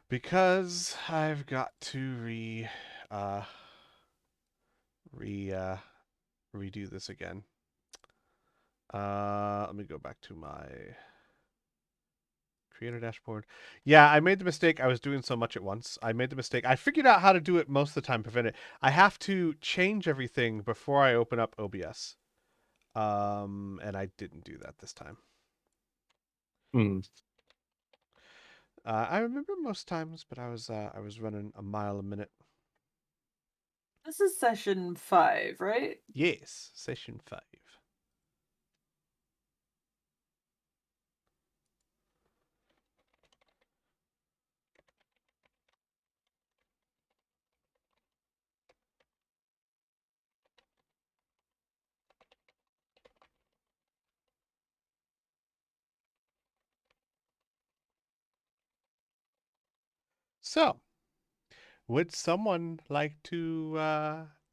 Because I've got to uh, re redo this again. Let me go back to my creator dashboard. Yeah, I made the mistake. I was doing so much at once. I made the mistake. I figured out how to do it most of the time. Prevent it. I have to change everything before I open up OBS. And I didn't do that this time. Hmm. I remember most times, but I was running a mile a minute. This is session 5, right? Yes, session 5. So, would someone like to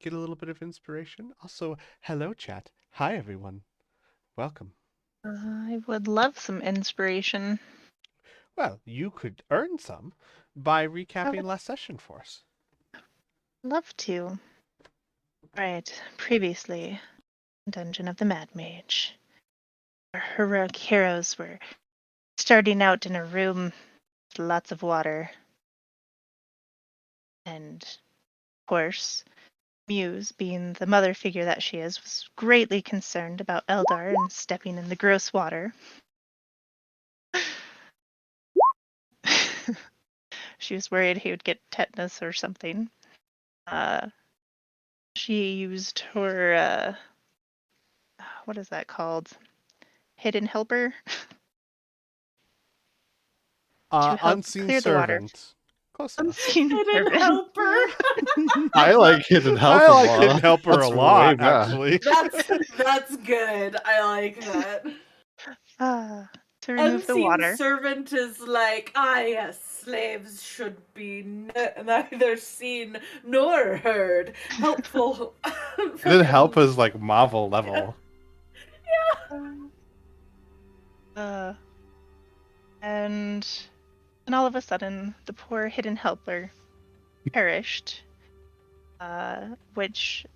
get a little bit of inspiration? Also, hello, chat. Hi, everyone. Welcome. I would love some inspiration. Well, you could earn some by I recapping would last session for us. love to. Right, previously, Dungeon of the Mad Mage. Our heroic heroes were starting out in a room with lots of water. And, of course, Muse, being the mother figure that she is, was greatly concerned about Eldar and stepping in the gross water. She was worried he would get tetanus or something. She used her, what is that called? Hidden helper? To help Unseen clear the water. servant. Close enough. Unseen Hidden servant. helper. I like Hidden Helper. I like a lot. Hidden Helper That's a lot, way better. actually. That's good. I like that. To remove the Unseen water. servant is like, yes, slaves should be neither seen nor heard. Helpful. Hidden Helper is like Marvel level. And all of a sudden, the poor hidden helper perished, which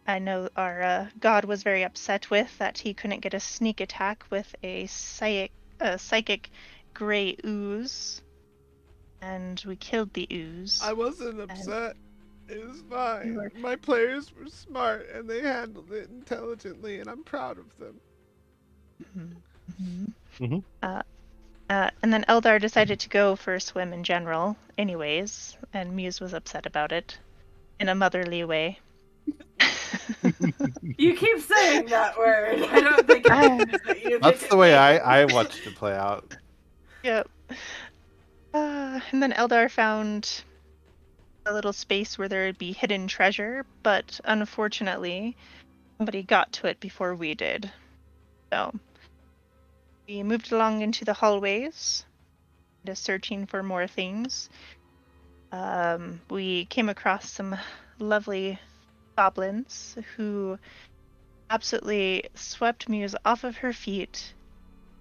I know our god was very upset with, that he couldn't get a sneak attack with a psychic gray ooze, and we killed the ooze. I wasn't upset. It was fine. were- My players were smart and they handled it intelligently, and I'm proud of them. And then Eldar decided to go for a swim in general, anyways, and Muse was upset about it, in a motherly way. You keep saying that word. I don't think it means that you That's think the it way means. I watched it play out. Yep. And then Eldar found a little space where there would be hidden treasure, but unfortunately, somebody got to it before we did. So we moved along into the hallways, just searching for more things. We came across some lovely goblins who absolutely swept Muse off of her feet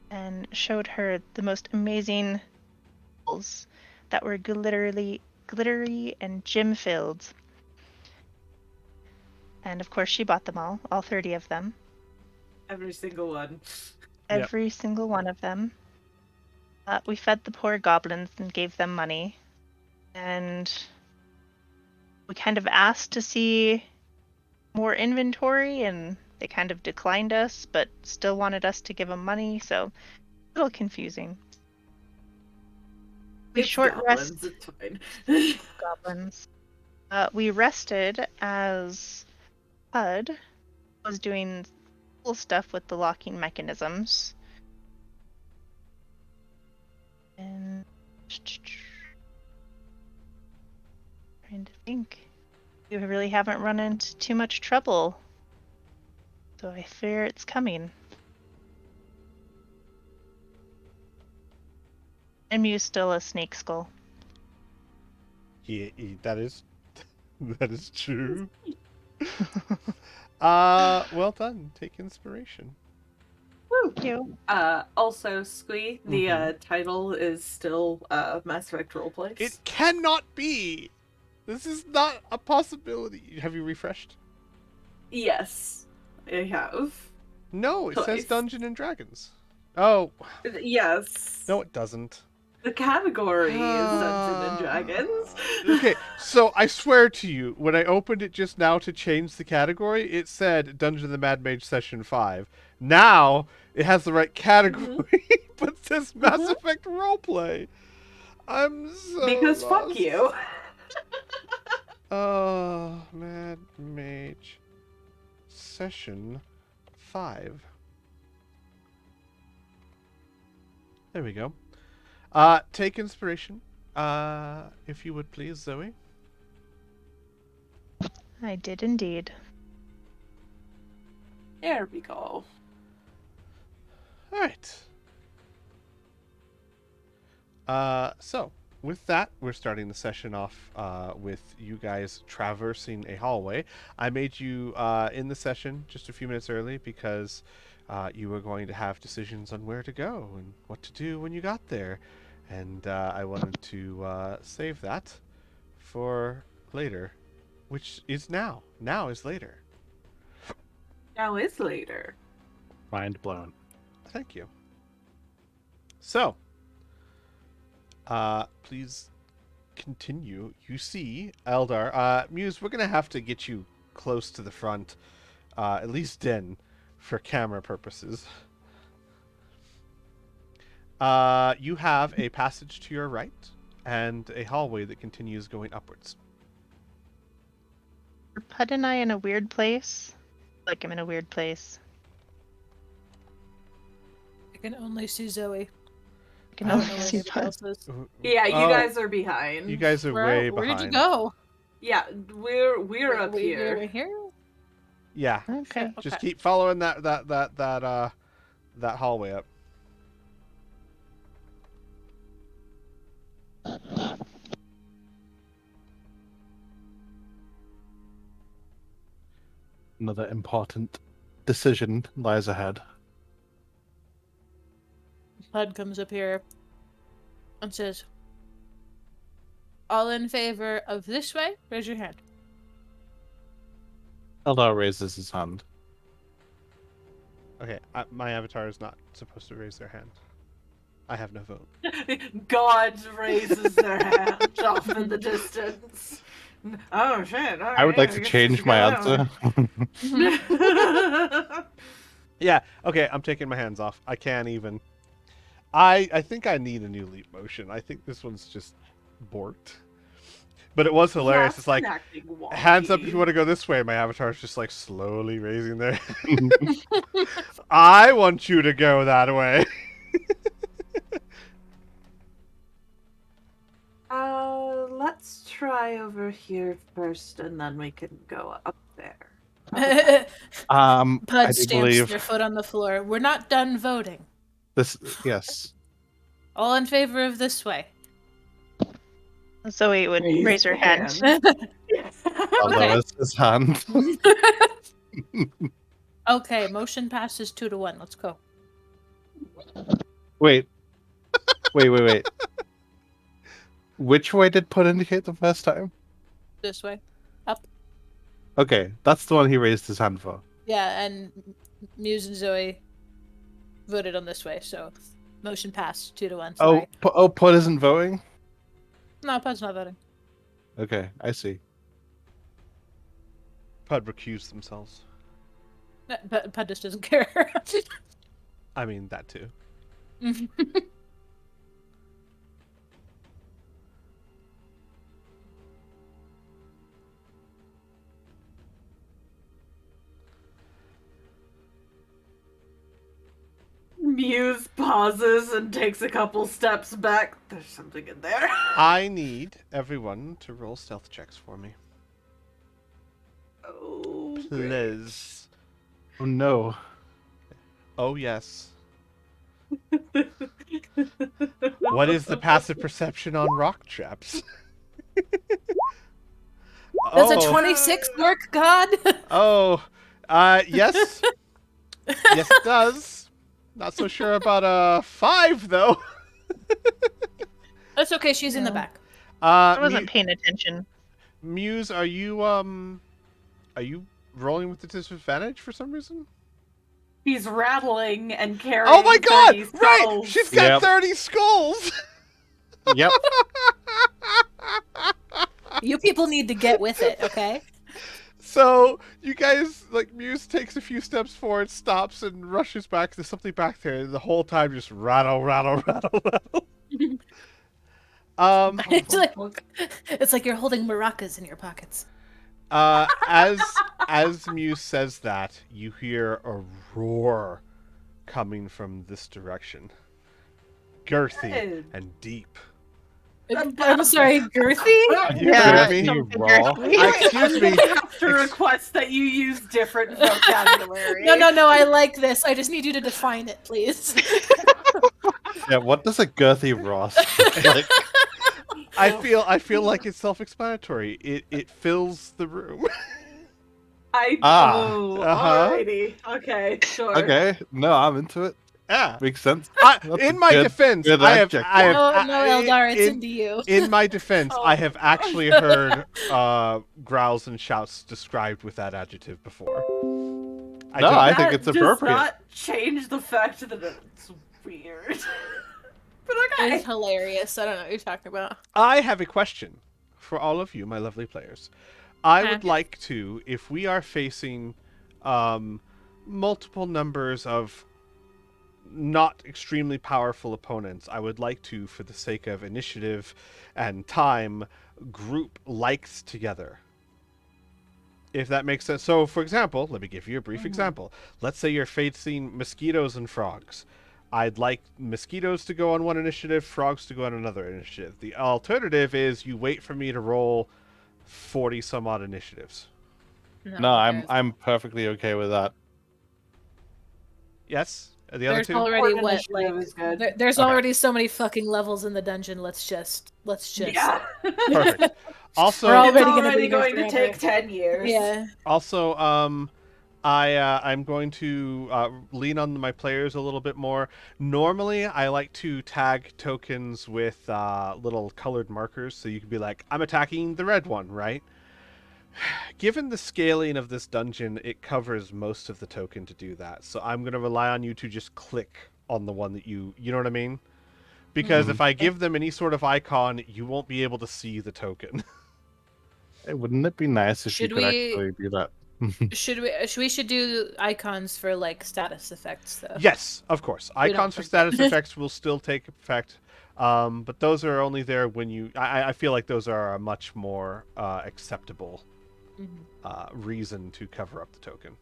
and showed her the most amazing balls that were glittery and gem-filled. And of course, she bought them all 30 of them. Every single one. Every single one of them. We fed the poor goblins and gave them money. And we kind of asked to see more inventory, and they kind of declined us, but still wanted us to give them money, so a little confusing. We It's short goblins, rest. it's fine. Goblins. We rested as HUD was doing cool stuff with the locking mechanisms. And trying to think. We really haven't run into too much trouble, so I fear it's coming. And Mew's still a snake skull. Yeah, that is true. Well done. Take inspiration. Woo. Thank you. Also, Squee, the title is still Mass Effect Roleplays. It cannot be. This is not a possibility. Have you refreshed? Yes, I have. No, it says Twice. Dungeon and Dragons. Oh, Yes. no, it doesn't. The category is Dungeons and Dragons. Okay, so I swear to you, when I opened it just now to change the category, it said Dungeon of the Mad Mage Session 5. Now, it has the right category, but it says Mass Effect Roleplay. I'm so Because fuck lost. you. Oh, Mad Mage Session 5. There we go. Take inspiration, if you would please, Zoe. I did indeed. There we go. All right. So with that, we're starting the session off with you guys traversing a hallway. I made you in the session just a few minutes early because you were going to have decisions on where to go and what to do when you got there. And I wanted to save that for later, which is now. Now is later. Now is later. Mind blown. Thank you. So, please continue. You see, Eldar. Muse, we're gonna have to get you close to the front, at least Den, for camera purposes. You have a passage to your right and a hallway that continues going upwards. Are Pud and I in a weird place? Like I'm in a weird place. I can only see Zoe. I can I don't only know where see anybody Pud. else is. Yeah, you Oh, guys are behind. You guys are way behind. Where did you go? Yeah, we're up here. We're here? Yeah. Okay. Just keep following that hallway up. Another important decision lies ahead. Pud comes up here and says, all in favor of this way, raise your hand. Eldar raises his hand. Okay, my avatar is not supposed to raise their hand. I have no vote. God raises their hand off in the distance. Oh shit! I would like to change my answer. Yeah, okay, I'm taking my hands off. I can't even. I think I need a new leap motion. I think this one's just borked. But it was hilarious. Yeah, it's like, hands up if you want to go this way. My avatar's just like slowly raising their I want you to go that way. Let's try over here first, and then we can go up there. Pud I do stamps believe their foot on the floor. We're not done voting. this. Yes. All in favor of this way. Zoe would raise her hand. Eldar raises his hand. Okay, motion passes 2-1. Let's go. Wait. Which way did Pud indicate the first time? This way. Up. Okay, that's the one he raised his hand for. Yeah, and Muse and Zoe voted on this way, so motion passed 2-1. Sorry. Pud isn't voting? No, Pud's not voting. Okay, I see. Pud recused themselves. Pud just doesn't care. I mean, that too. Muse pauses and takes a couple steps back. There's something in there. I need everyone to roll stealth checks for me. Oh, Please. Oh no. Oh, yes. What is the passive perception on rock traps? Does a 26 work, God? Oh, yes. Yes, it does. Not so sure about a 5 though. That's okay. She's in the Yeah. back. I wasn't paying attention. Muse, are you rolling with the disadvantage for some reason? He's rattling and carrying. Oh my god! 30 Right! skulls. She's got Yep. 30 skulls! Yep. You people need to get with it, okay? So, you guys, like, Muse takes a few steps forward, stops, and rushes back. There's something back there, and the whole time just rattle, rattle, rattle, rattle. It's like you're holding maracas in your pockets. As Muse says that, you hear a roar coming from this direction. Girthy Good. and deep. I'm sorry, girthy? You Yeah, heard me? something raw. girthy. Excuse me. I have to request that you use different vocabulary. No, I like this. I just need you to define it, please. Yeah, what does a girthy Ross look like? I feel like it's self-explanatory. It fills the room. Alrighty. Okay, sure. Okay, no, I'm into it. Yeah. Makes sense. In That's a my good- defense, good I have adjective. No, Eldar, it's into you. in my defense, Oh. I have actually heard growls and shouts described with that adjective before. I think it's That appropriate. does not change the fact that it's weird. But okay. It's hilarious. I don't know what you're talking about. I have a question for all of you, my lovely players. I would Okay. like to, if we are facing multiple numbers of not extremely powerful opponents, I would like to, for the sake of initiative and time, group likes together. If that makes sense. So, for example, let me give you a brief example. Let's say you're facing mosquitoes and frogs. I'd like mosquitoes to go on one initiative, frogs to go on another initiative. The alternative is you wait for me to roll 40 some odd initiatives. No, I'm perfectly okay with that. Yes? The other There's two? already Fourth what, initiative like is good. there's Okay. already so many fucking levels in the dungeon. Let's just Yeah. Perfect. Also, We're all It's already gonna already be here going to forever. take 10 years. Yeah. Also, I'm going to lean on my players a little bit more. Normally, I like to tag tokens with little colored markers, so you can be like, I'm attacking the red one, right? Given the scaling of this dungeon, it covers most of the token to do that. So I'm going to rely on you to just click on the one that you know what I mean? Because if I give them any sort of icon, you won't be able to see the token. Hey, wouldn't it be nice if Should you could we- actually do that? We should do icons for like status effects though. Yes, of course. We don't Icons for forget. status effects will still take effect, but those are only there when you. I feel like those are a much more acceptable reason to cover up the token.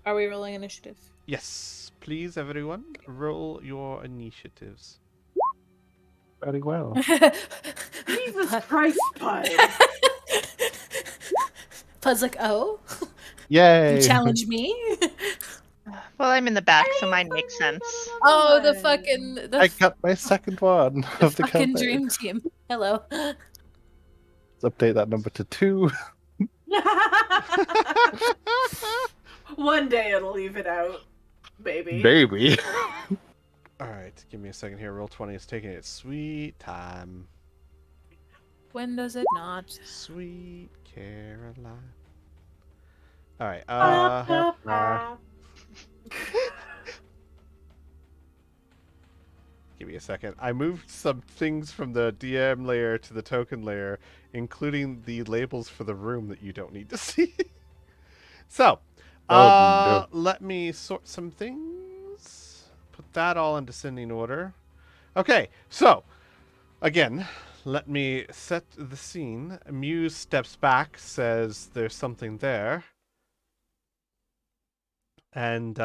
Are we rolling initiative? Yes, please, everyone, roll your initiatives. Very well. Jesus Christ, Bud. Pud's like, oh, Yay! you challenge me? Well, I'm in the back, so mine makes sense. Oh, the fucking I got my second one of the fucking campaign. dream team. Hello. Let's update that number to 2. One day it'll even out, baby. Baby. All right, give me a second here. Roll 20 is taking its sweet time. When does it not? Sweet Caroline. All right. Give me a second. I moved some things from the DM layer to the token layer, including the labels for the room that you don't need to see. So, Oh, let me sort some things. Put that all in descending order. Okay, so, again, let me set the scene. Muse steps back, says there's something there. And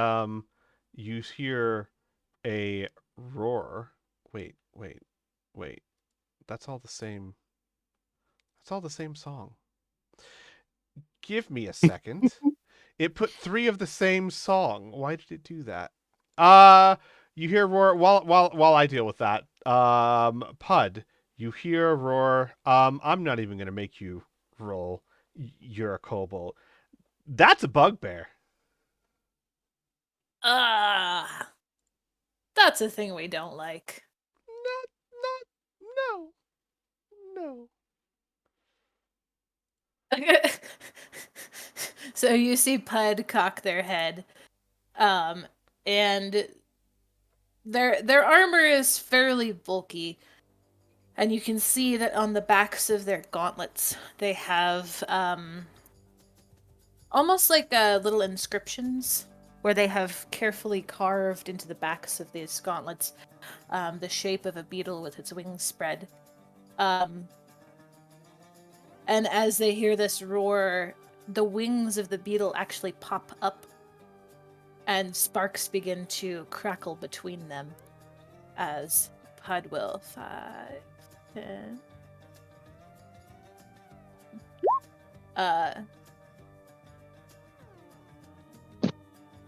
you hear a roar. Wait. That's all the same. That's all the same song. Give me a second. It put 3 of the same song. Why did it do that? You hear a roar while I deal with that. Pud, you hear a roar. I'm not even gonna make you roll. You're a kobold. That's a bugbear. Ah. That's a thing we don't like. No. So you see Pud cock their head, and their armor is fairly bulky, and you can see that on the backs of their gauntlets they have almost like little inscriptions where they have carefully carved into the backs of these gauntlets the shape of a beetle with its wings spread. And as they hear this roar, the wings of the beetle actually pop up and sparks begin to crackle between them as Pud will 5, 10.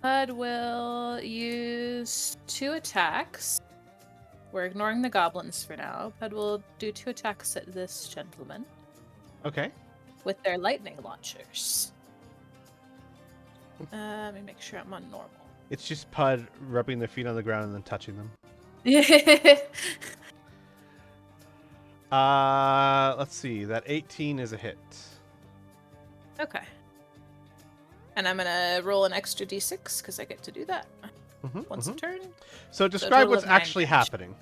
Pud will use 2 attacks. We're ignoring the goblins for now. Pud will do 2 attacks at this gentleman Okay. with their lightning launchers. Let me make sure I'm on normal. It's just Pud rubbing their feet on the ground and then touching them. Let's see. That 18 is a hit. Okay. And I'm gonna roll an extra d6 because I get to do that once a turn. So describe total what's of 9 actually damage. happening.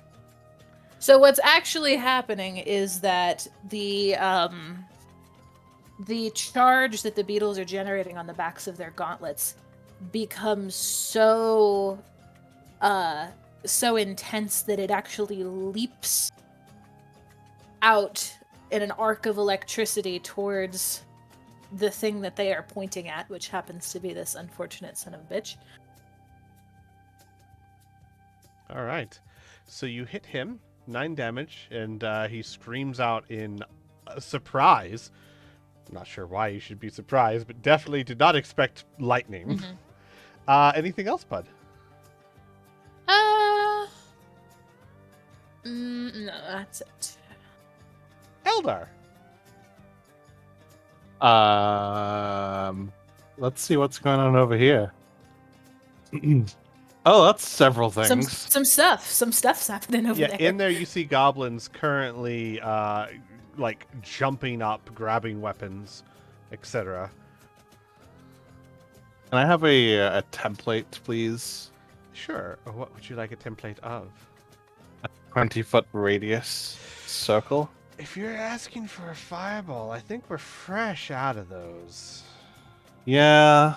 So what's actually happening is that the charge that the beetles are generating on the backs of their gauntlets becomes so intense that it actually leaps out in an arc of electricity towards the thing that they are pointing at, which happens to be this unfortunate son of a bitch. All right. So you hit him, 9 damage, and he screams out in surprise. I'm not sure why you should be surprised, but definitely did not expect lightning. Anything else, Bud? No, that's it. Eldar. Let's see what's going on over here. Oh, that's several things. Some stuff's happening over there. In there you see goblins currently like jumping up, grabbing weapons, etc. Can I have a template, please? Sure. What would you like a template of? 20-foot radius circle. If you're asking for a fireball, I think we're fresh out of those. Yeah.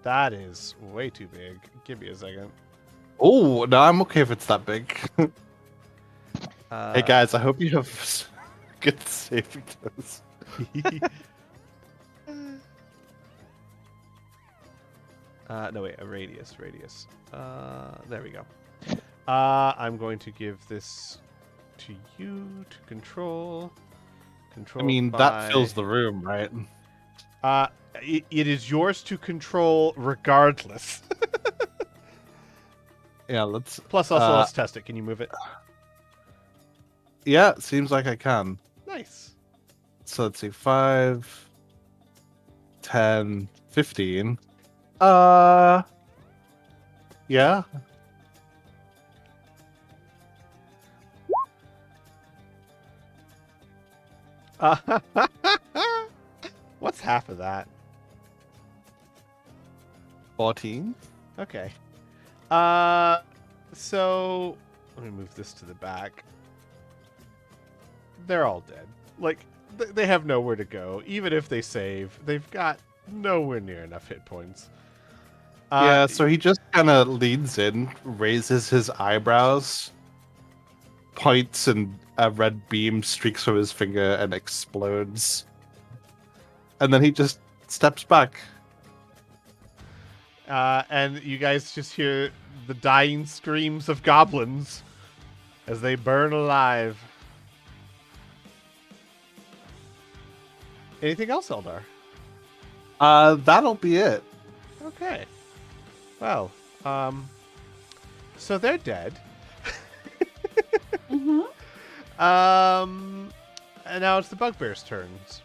That is way too big. Give me a second. Oh, no, I'm okay if it's that big. Hey guys, I hope you have good saving throws. No, wait, a radius. There we go. I'm going to give this to you to control. I mean, that fills the room, right? It is yours to control regardless. Yeah, let's... Plus, also, let's test it. Can you move it? Yeah, it seems like I can. Nice. So let's see, 5, 10, 15. Yeah. What's half of that? 14. Okay. So let me move this to the back. They're all dead. Like, they have nowhere to go. Even if they save, they've got nowhere near enough hit points. Yeah, so he just kind of leans in, raises his eyebrows, points, and a red beam streaks from his finger and explodes. And then he just steps back. And you guys just hear the dying screams of goblins as they burn alive. Anything else, Eldar? That'll be it. Okay. Well, so they're dead. And now it's the bugbear's turns.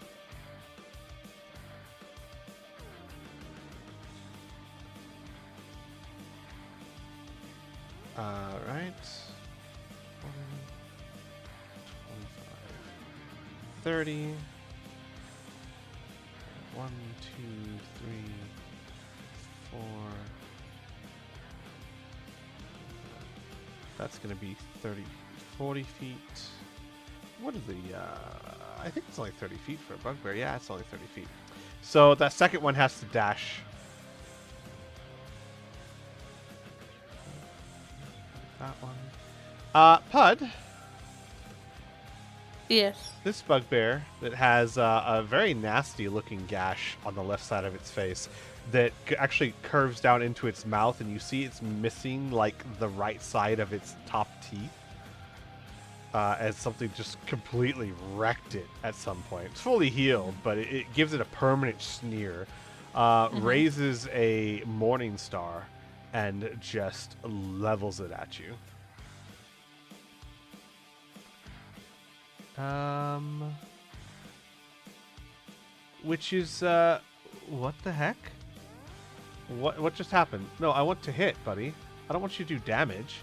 Right. 30. 1, 2, 3, 4. That's going to be 30, 40 feet. What are the, I think it's only 30 feet for a bugbear. Yeah, it's only 30 feet. So that second one has to dash. That one. Pud. Yes. This bugbear that has a very nasty looking gash on the left side of its face that actually curves down into its mouth, and you see it's missing like the right side of its top teeth, as something just completely wrecked it at some point. It's fully healed, but it gives it a permanent sneer. Raises a morning star and just levels it at you. Which is, what the heck? What just happened? No, I want to hit, buddy. I don't want you to do damage.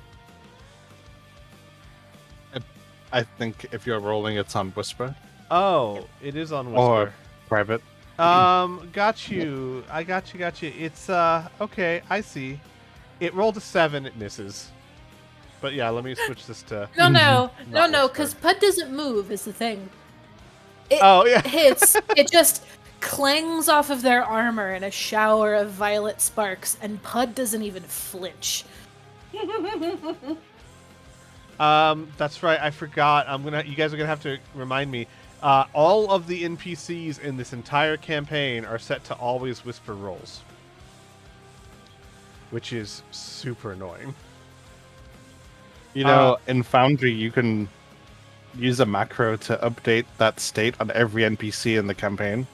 I think if you're rolling, it's on Whisper. Oh, it is on Whisper. Or Private. Got you. I got you. It's, okay, I see. It rolled a 7, it misses. But yeah, let me switch this to... No, Whisper. because Pud doesn't move is the thing. It yeah. hits, it just clangs off of their armor in a shower of violet sparks, and Pud doesn't even flinch. That's right, I forgot. You guys are gonna have to remind me. All of the NPCs in this entire campaign are set to always whisper rolls, which is super annoying. You know, in Foundry, you can use a macro to update that state on every NPC in the campaign.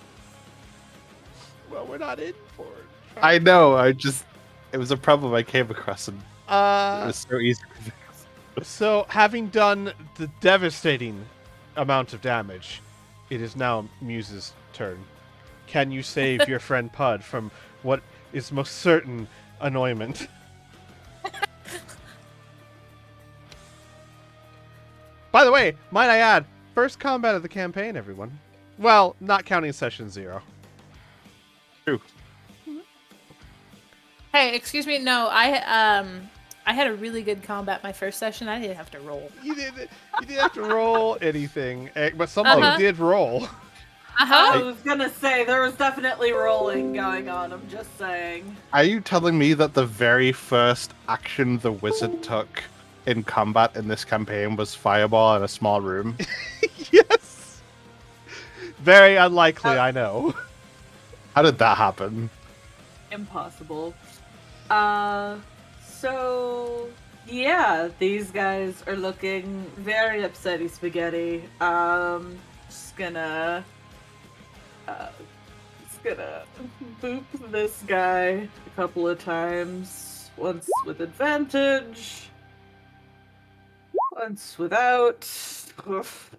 Well, we're not in for it. I know, it was a problem I came across, and it was so easy to fix. So, having done the devastating amount of damage, it is now Muse's turn. Can you save your friend Pud from what is most certain annoyment? By the way, might I add, first combat of the campaign, everyone. Well, not counting session 0. True. Hey, excuse me, no, I had a really good combat my first session. I didn't have to roll. You didn't have to roll anything, but somebody did roll. I was gonna say, there was definitely rolling going on, I'm just saying. Are you telling me that the very first action the wizard took in combat in this campaign was fireball in a small room? Yes. Very unlikely, I know. How did that happen? Impossible. So yeah, these guys are looking very upsetty spaghetti. Just gonna boop this guy a couple of times. Once with advantage. Once without. Oof.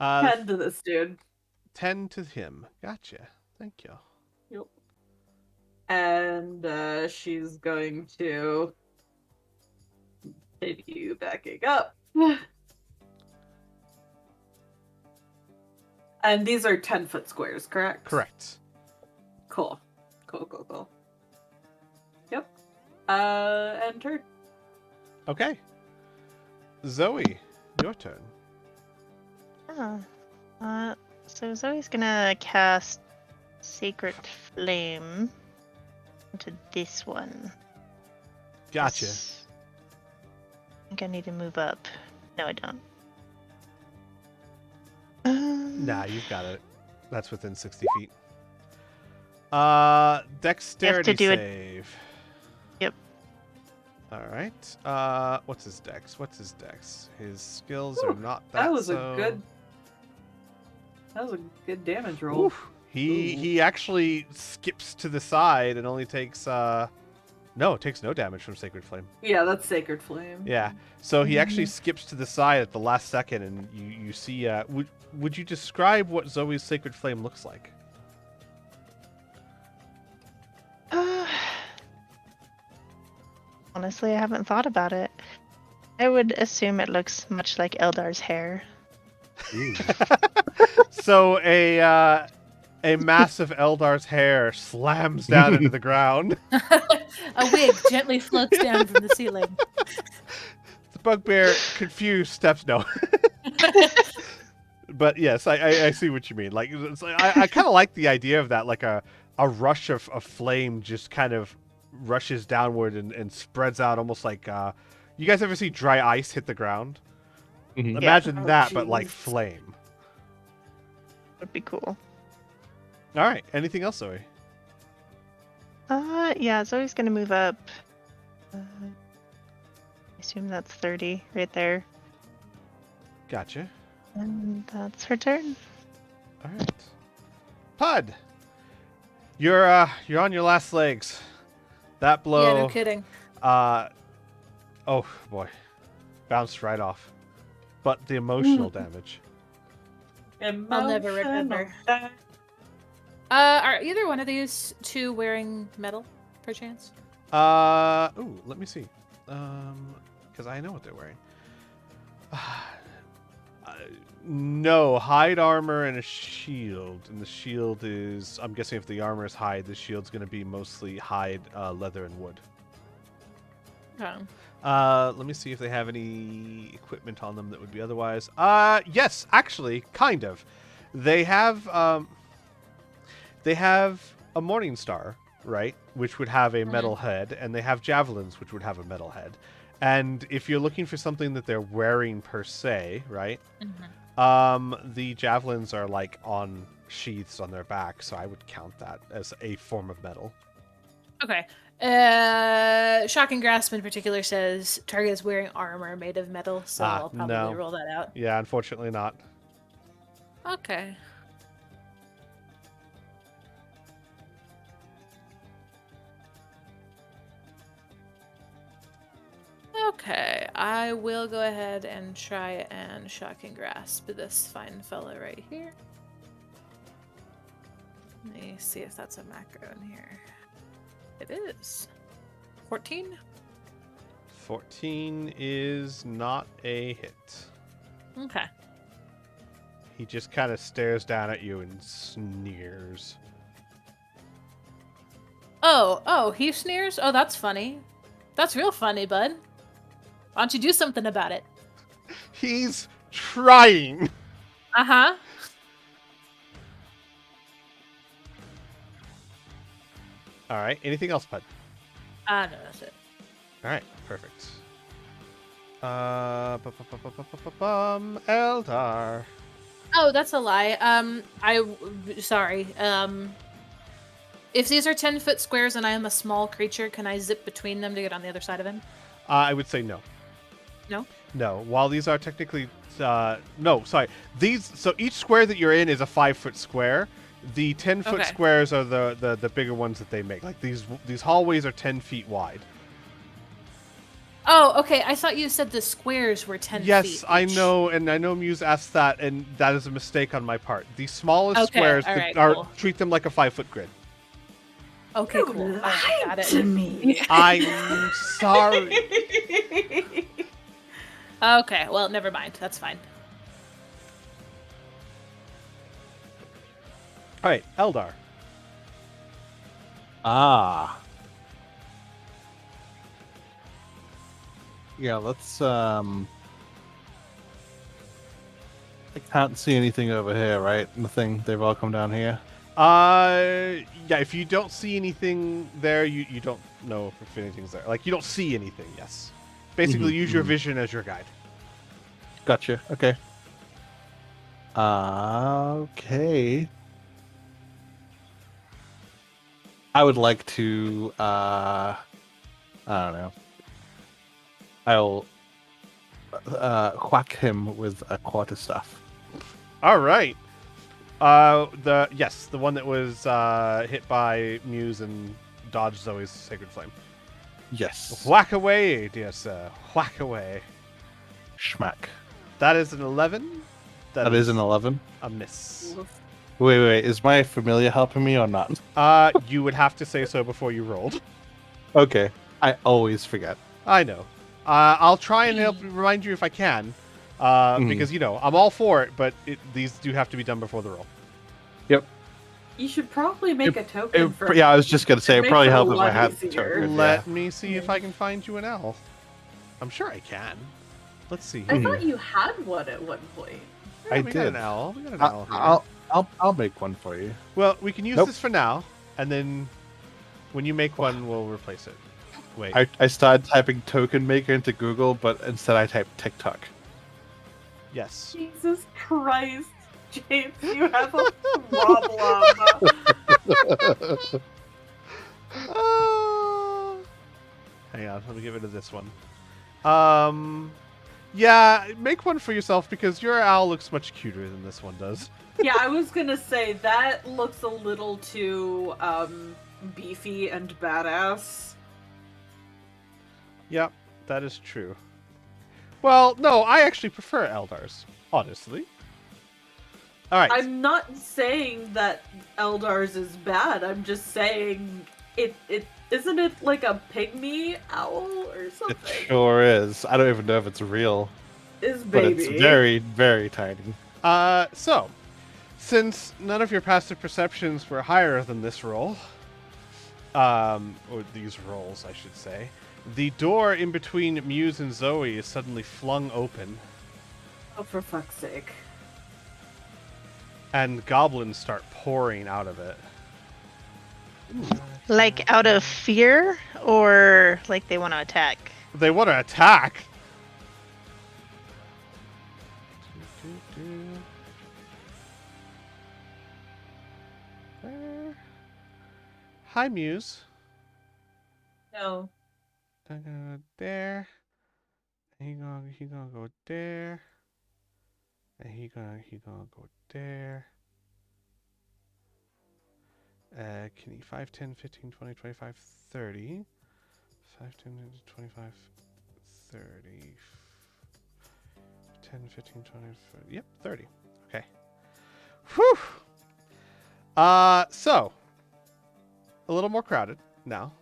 10 to this dude. 10 to him. Gotcha. Thank you. Yep. And she's going to continue backing up. And these are 10-foot squares, correct? Correct. Cool. Yep. And turn. Okay. Zoe, your turn. So Zoe's gonna cast Sacred Flame onto this one. Gotcha. I think I need to move up. No, I don't. Nah, you've got it. That's within 60 feet. Dexterity do it. save. Yep. All right. What's his dex? His skills are not that. That was a good damage roll. Oof. He actually skips to the side and only takes takes no damage from Sacred Flame. Yeah, that's Sacred Flame. Yeah. So he actually skips to the side at the last second, and you see. Would you describe what Zoe's Sacred Flame looks like? Honestly, I haven't thought about it. I would assume it looks much like Eldar's hair. So a mass of Eldar's hair slams down into the ground. A wig gently floats down from the ceiling. The bugbear, confused, steps no. But yes, I see what you mean. Like, I kind of like the idea of that, like a rush of flame just kind of rushes downward and spreads out, almost like you guys ever see dry ice hit the ground? Mhm. Imagine Oh, that, but like jeez. flame. Would be cool. All right. Anything else, Zoe? Yeah, Zoe's gonna move up. I assume that's 30 right there. Gotcha. And that's her turn. All right. Pud, you're on your last legs. That blow. Yeah, no kidding. Oh boy, bounced right off. But the emotional damage. I'll never remember. Are either one of these two wearing metal, perchance? Ooh, let me see. Because I know what they're wearing. No, hide armor and a shield. And the shield is, I'm guessing if the armor is hide, the shield's going to be mostly hide, leather, and wood. Oh. Let me see if they have any equipment on them that would be otherwise. Yes, actually, kind of. They have a Morning Star, right, which would have a metal head, and they have javelins, which would have a metal head. And if you're looking for something that they're wearing per se, right, the javelins are like on sheaths on their back, so I would count that as a form of metal. Okay. Shocking Grasp in particular says target is wearing armor made of metal, so I'll probably no. roll that out. Yeah, unfortunately not. Okay. Okay, I will go ahead and try and Shocking Grasp this fine fella right here. Let me see if that's a macro in here. It is. 14? 14 is not a hit. Okay. He just kind of stares down at you and sneers. Oh, he sneers? Oh, that's funny. That's real funny, bud. Why don't you do something about it? He's trying. Uh-huh. All right. Anything else, Pud? No, that's it. All right. Perfect. Eldar. Oh, that's a lie. Sorry. If these are 10-foot squares and I am a small creature, can I zip between them to get on the other side of him? I would say no. No? No. While these are technically, no, sorry. So each square that you're in is a 5-foot square. The 10-foot Okay. squares are the bigger ones that they make. Like these hallways are 10 feet wide. Oh, okay. I thought you said the squares were 10 feet. Yes, I each. know, and I know Muse asked that, and that is a mistake on my part. The smallest Okay, squares all right, are cool. treat them like a 5-foot grid. Okay, cool. All right, got Lied to it. me. I'm sorry. Okay, well, never mind. That's fine. All right, Eldar. Yeah, let's I can't see anything over here, right? Nothing. They've all come down here. Yeah, if you don't see anything there, you don't know if anything's there. Like, you don't see anything, yes. Basically, use your vision as your guide. Gotcha. Okay. Okay. I would like to I don't know. I'll whack him with a quarterstaff. All right. The one that was hit by Muse and dodged Zoe's Sacred Flame. Yes. Whack away, dear sir. Whack away. Schmack. That is an 11. That is an 11. A miss. Wait. Is my familiar helping me or not? You would have to say so before you rolled. Okay. I always forget. I know. I'll try and help remind you if I can, because I'm all for it, but these do have to be done before the roll. Yep. You should probably make a token for. Yeah, I was just gonna say It it'd probably makes it a help if I lot had easier. token. Let me see if I can find you an elf. I'm sure I can. Let's see. I thought you had one at one point. Yeah, I we got did. an owl. We got an owl here. I'll make one for you. Well, we can use Nope. this for now, and then when you make one, we'll replace it. Wait. I started typing token maker into Google, but instead I typed TikTok. Yes. Jesus Christ, James, you have a problem. Hang on, let me get rid of this one. Yeah, make one for yourself because your owl looks much cuter than this one does. Yeah, I was gonna say that looks a little too beefy and badass. Yep, that is true. Well, no, I actually prefer Eldars, honestly. All right. I'm not saying that Eldars is bad. I'm just saying it isn't it like a pygmy owl or something? It sure is. I don't even know if it's real, Is but baby. it's very, very tiny. So, since none of your passive perceptions were higher than this roll, or these rolls, I should say, the door in between Muse and Zoe is suddenly flung open, Oh, for fuck's sake. and goblins start pouring out of it. Like out of fear, or like they want to attack? They want to attack. Hi, Muse. No. There. He gonna go there. And he gonna go there. Can he 5, 10, 15, 20, 25, 30. 5, 10, 25, 30. 10, 15, 20, 30. Yep, 30. Okay. Whew. So a little more crowded now.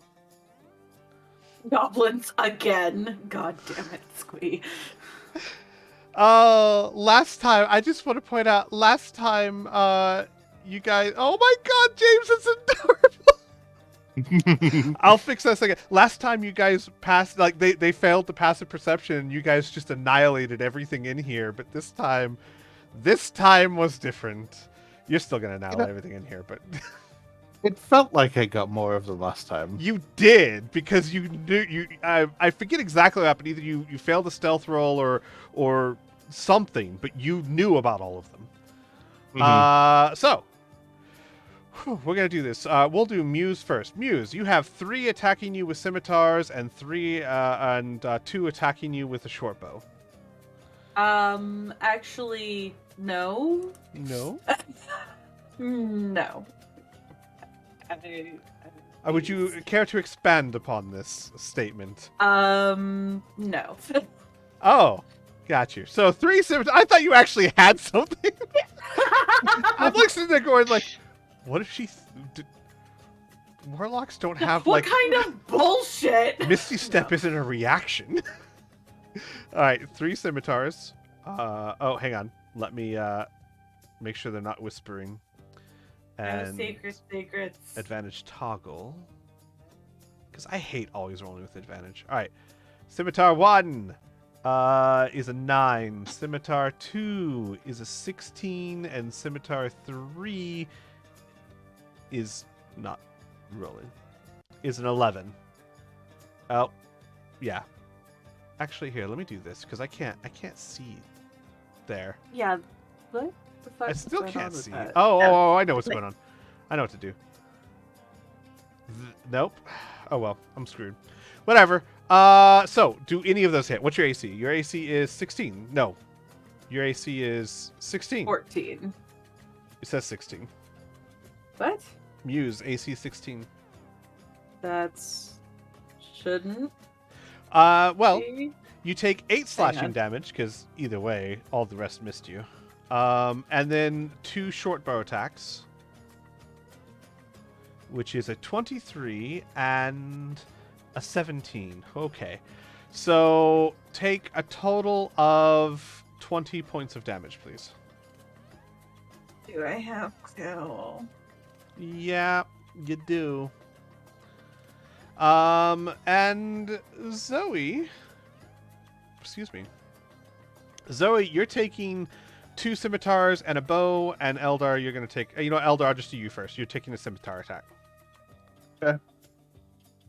Goblins again. God damn it, Squee. Last time, I just want to point out, last time, you guys, oh my god, James, it's adorable! I'll fix that second. Last time you guys passed, like, they failed to pass a perception, and you guys just annihilated everything in here, but this time was different. You're still gonna annihilate everything in here, but... It felt like I got more of the last time. You did, because you knew, I forget exactly what happened, either you failed a stealth roll or something, but you knew about all of them. So, we're going to do this. We'll do Muse first. Muse, you have 3 attacking you with scimitars and 2 attacking you with a short bow. Actually, no. No? No. Would you care to expand upon this statement? No. Oh, got you. So 3 scimitars. I thought you actually had something. I'm like sitting there going like, what if she... Warlocks don't have what like... kind of bullshit? Misty Step isn't a reaction. Alright, 3 scimitars. Oh, hang on. Let me make sure they're not whispering. And secrets. advantage toggle. Because I hate always rolling with advantage. Alright. Scimitar 1 is a 9. Scimitar 2 is a 16. And Scimitar 3 is not rolling. Is an 11. Oh, yeah. Actually, here, let me do this because I can't see there. Yeah. What the fuck? I still is going can't on with see. that? Oh, I know what's going on. I know what to do. Nope. Oh well, I'm screwed. Whatever. So do any of those hit? What's your AC? Your AC is 16. No. Your AC is 16. 14. It says 16. What? Muse, AC 16. That's shouldn't. Well, be. you take 8 slashing on. damage because either way, all the rest missed you. And then 2 short bow attacks, which is a 23 and a 17. Okay. So take a total of 20 points of damage, please. Do I have to? Yeah, you do. And Zoe, excuse me. Zoe, you're taking 2 scimitars and a bow, and Eldar, you're going to take... You know, Eldar, I'll just do you first. You're taking a scimitar attack. Okay.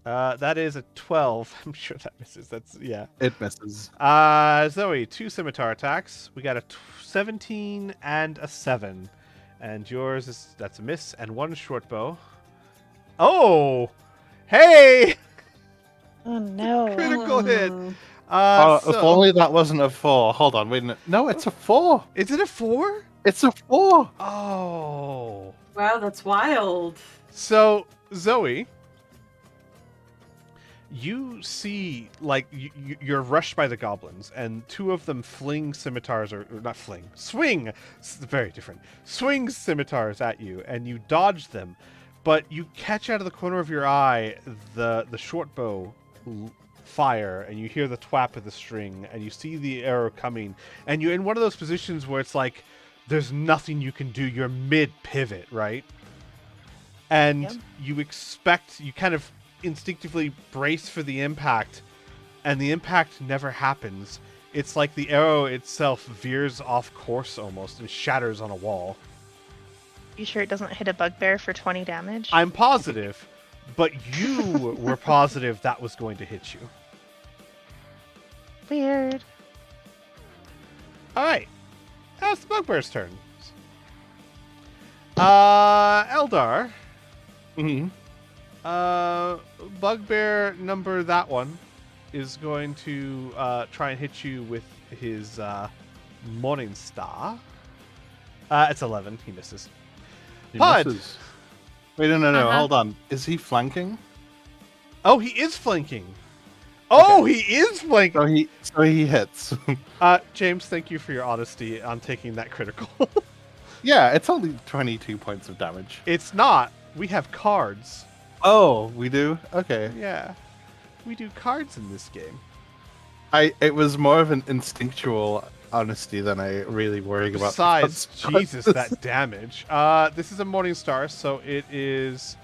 That is a 12. I'm sure that misses. That's... Yeah. It misses. Zoe, 2 scimitar attacks. We got a 17 and a 7. And yours is... That's a miss. And 1 short bow. Oh! Hey! Oh no. Critical hit. If only that wasn't a 4. Hold on, wait a minute. No, it's a 4. Is it a 4? It's a 4. Oh. Wow, that's wild. So, Zoe, you see, like, you're rushed by the goblins, and 2 of them fling scimitars, or not fling, swing, it's very different, swing scimitars at you, and you dodge them, but you catch out of the corner of your eye the short bow fire, and you hear the twap of the string, and you see the arrow coming, and you're in one of those positions where it's like, there's nothing you can do, you're mid-pivot, right? And Yep. you kind of instinctively brace for the impact, and the impact never happens. It's like the arrow itself veers off course almost and shatters on a wall. You sure it doesn't hit a bugbear for 20 damage? I'm positive, but you were positive that was going to hit you. Weird. Alright. Now it's the bugbear's turn. Eldar. Mm-hmm. Bugbear number that one is going to try and hit you with his Morning Star. It's 11. He misses. He Pud! misses. Wait, no, Uh-huh. hold on. Is he flanking? Oh, he is flanking. Oh, he is flanking. So he hits. James, thank you for your honesty on taking that critical. Yeah, it's only 22 points of damage. It's not. We have cards. Oh, we do? Okay. Yeah. We do cards in this game. It was more of an instinctual honesty than I really worrying about. Besides, the Jesus, consequences. that damage. This is a Morning Star, so it is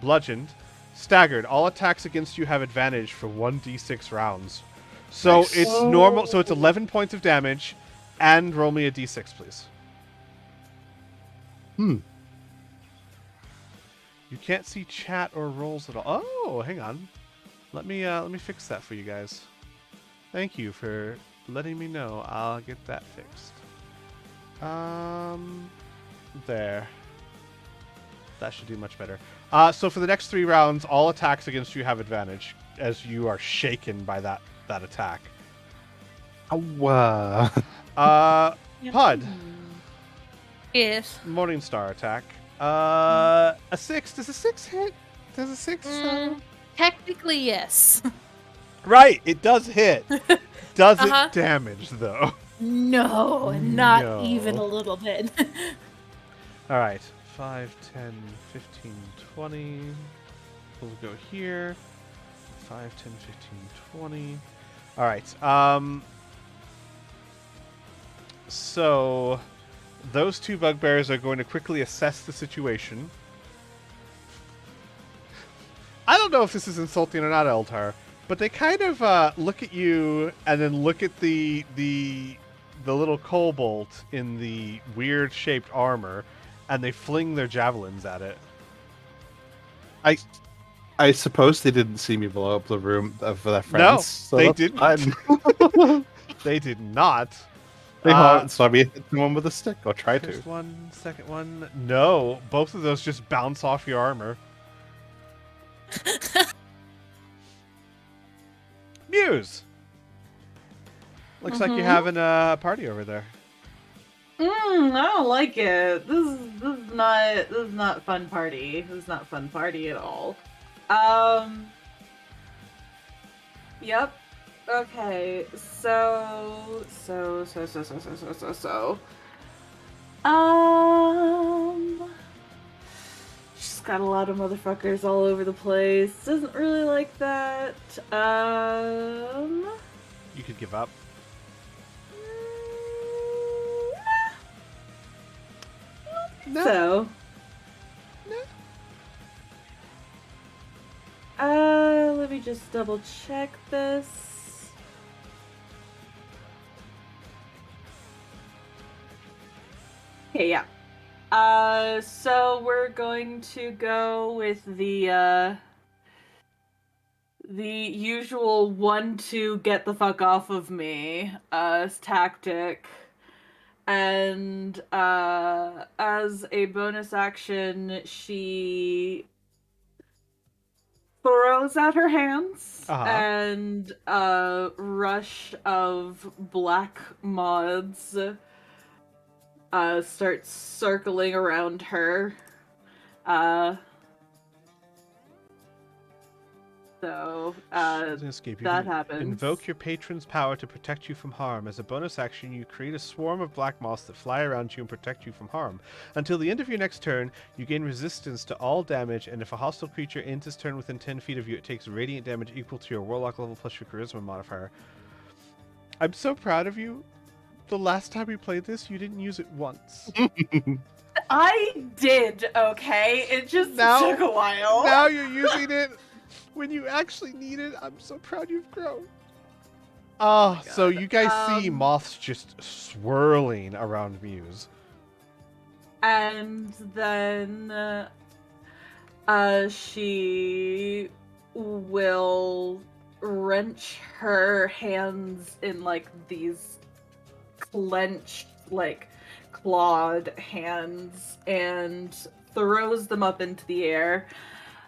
bludgeoned. Staggered. All attacks against you have advantage for 1d6 rounds. So Nice. it's normal. So it's 11 points of damage, and roll me a d6, please. Hmm. You can't see chat or rolls at all. Oh, hang on. Let me fix that for you guys. Thank you for letting me know. I'll get that fixed. There. That should do much better. So for the next 3 rounds, all attacks against you have advantage, as you are shaken by that attack. Wow. Pud, Yes. Morning Star attack. A 6. Does a 6 hit? Does a 6? Technically, yes. Right, it does hit. Does Uh-huh. it damage, though? No, not No. even a little bit. All right. 5, 10, 15, 20. We'll go here. 5, 10, 15, 20. All right. So those 2 bugbears are going to quickly assess the situation. I don't know if this is insulting or not, Eldar, but they kind of look at you and then look at the little kobold in the weird shaped armor, and they fling their javelins at it. I suppose they didn't see me blow up the room of their friends. No, so they that's didn't. fine. They did not. They saw me hit someone with a stick, or try to. First one, second one. No, both of those just bounce off your armor. Muse. Looks like you're Mhm. having a party over there. I don't like it. This is not fun party. This is not fun party at all. Yep. Okay. So. She's got a lot of motherfuckers all over the place. Doesn't really like that. You could give up. No. So. Let me just double check this. Okay, yeah. So we're going to go with the usual 1-2 get the fuck off of me tactic. And as a bonus action, she throws out her hands, and a rush of black moths starts circling around her. So that happens. Invoke your patron's power to protect you from harm. As a bonus action, you create a swarm of black moths that fly around you and protect you from harm. Until the end of your next turn, you gain resistance to all damage, and if a hostile creature ends its turn within 10 feet of you, it takes radiant damage equal to your warlock level plus your charisma modifier. I'm so proud of you. The last time we played this, you didn't use it once. I did, okay? It just took a while. Now you're using it when you actually need it. I'm so proud you've grown. Oh, so you guys see moths just swirling around Muse. And then she will wrench her hands in like these clenched, like clawed hands and throws them up into the air.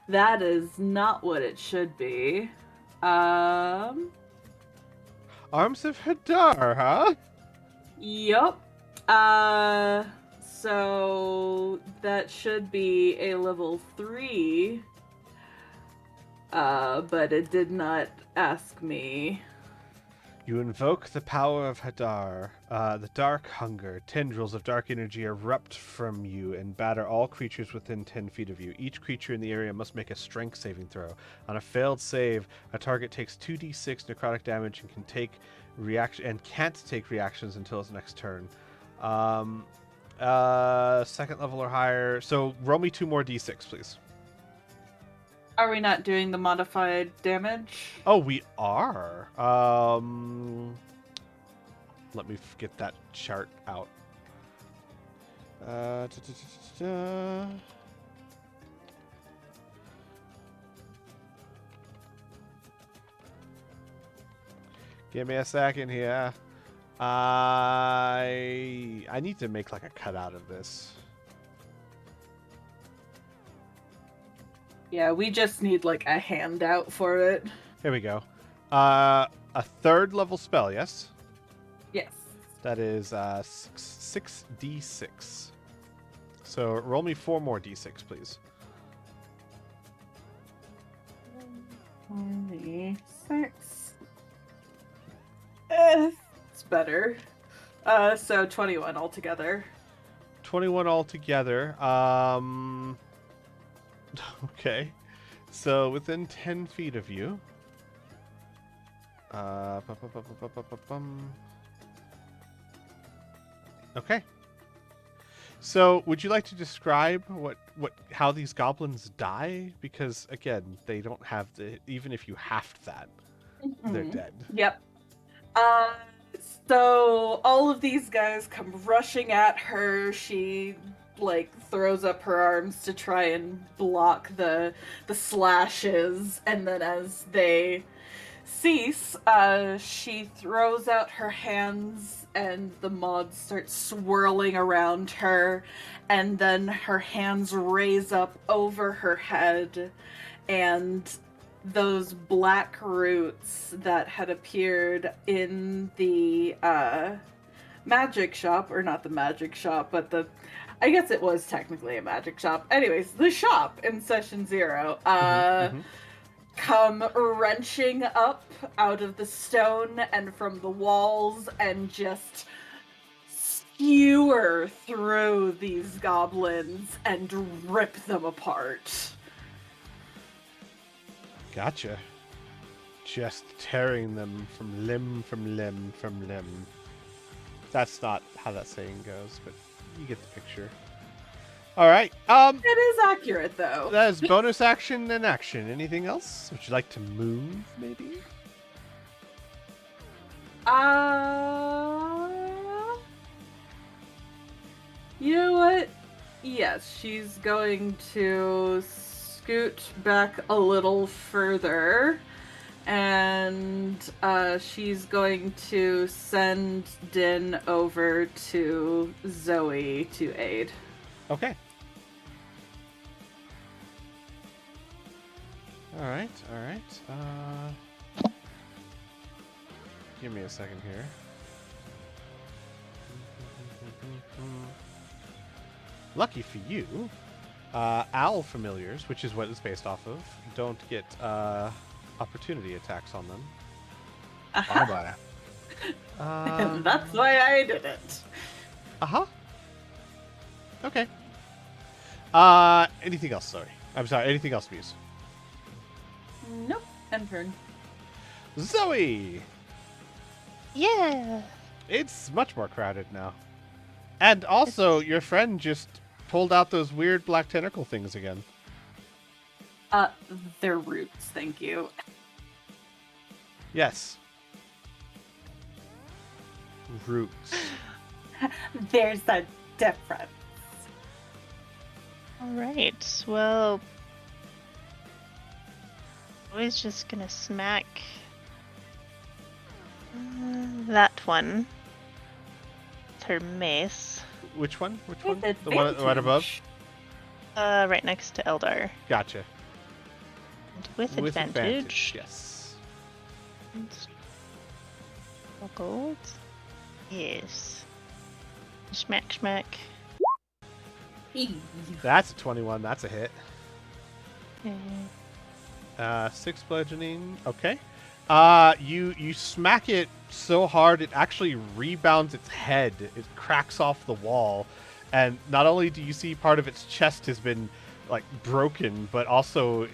That is not what it should be. Arms of Hadar, huh? Yup. So that should be a level 3. But it did not ask me. You invoke the power of Hadar. The dark hunger. Tendrils of dark energy erupt from you and batter all creatures within 10 feet of you. Each creature in the area must make a strength saving throw. On a failed save, a target takes 2d6 necrotic damage and can't take reactions until its next turn. Second level or higher. So roll me 2 more d6, please. Are we not doing the modified damage? Oh, we are. Let me get that chart out. Give me a second here. I need to make like a cutout of this. Yeah, we just need like a handout for it. Here we go. A 3rd level spell, yes? Yes. That is 6d6. So roll me 4 more d6, please. 26. It's better. So 21 altogether. 21 altogether. Okay. So within 10 feet of you. Okay. So would you like to describe how these goblins die? Because again, they don't have even if you halved that, they're dead. Yep. So all of these guys come rushing at her. She like throws up her arms to try and block the slashes, and then as they cease, she throws out her hands and the moths start swirling around her, and then her hands raise up over her head, and those black roots that had appeared in the magic shop, or not the magic shop, but I guess it was technically a magic shop. Anyways, the shop in Session 0 come wrenching up out of the stone and from the walls and just skewer through these goblins and rip them apart. Gotcha. just tearing them from limb from limb from limb. That's not how that saying goes, but you get the picture. All right. It is accurate though. That is bonus action and action. Anything else? Would you like to move, maybe? You know what? Yes, she's going to scoot back a little further, and she's going to send Din over to Zoe to aid. Okay. All right. Give me a second here. Lucky for you, owl familiars, which is what it's based off of, don't get opportunity attacks on them. Bye-bye. And that's why I did it. Uh-huh. Okay. Anything else? Sorry. I'm sorry. Anything else, Muse? Nope. End turn. Zoe! Yeah. It's much more crowded now. And also, your friend just pulled out those weird black tentacle things again. They're roots, thank you. Yes. Roots. There's a difference. All right. Well, I was just gonna smack that one with her mace. Which one? Which With one? The one right above? advantage. Right next to Eldar. Gotcha. And with advantage. Yes. Gold. Yes. Smack, smack. That's a 21. That's a hit. Mhm. 6 bludgeoning. Okay. You smack it so hard it actually rebounds its head. It cracks off the wall, and not only do you see part of its chest has been like broken, but also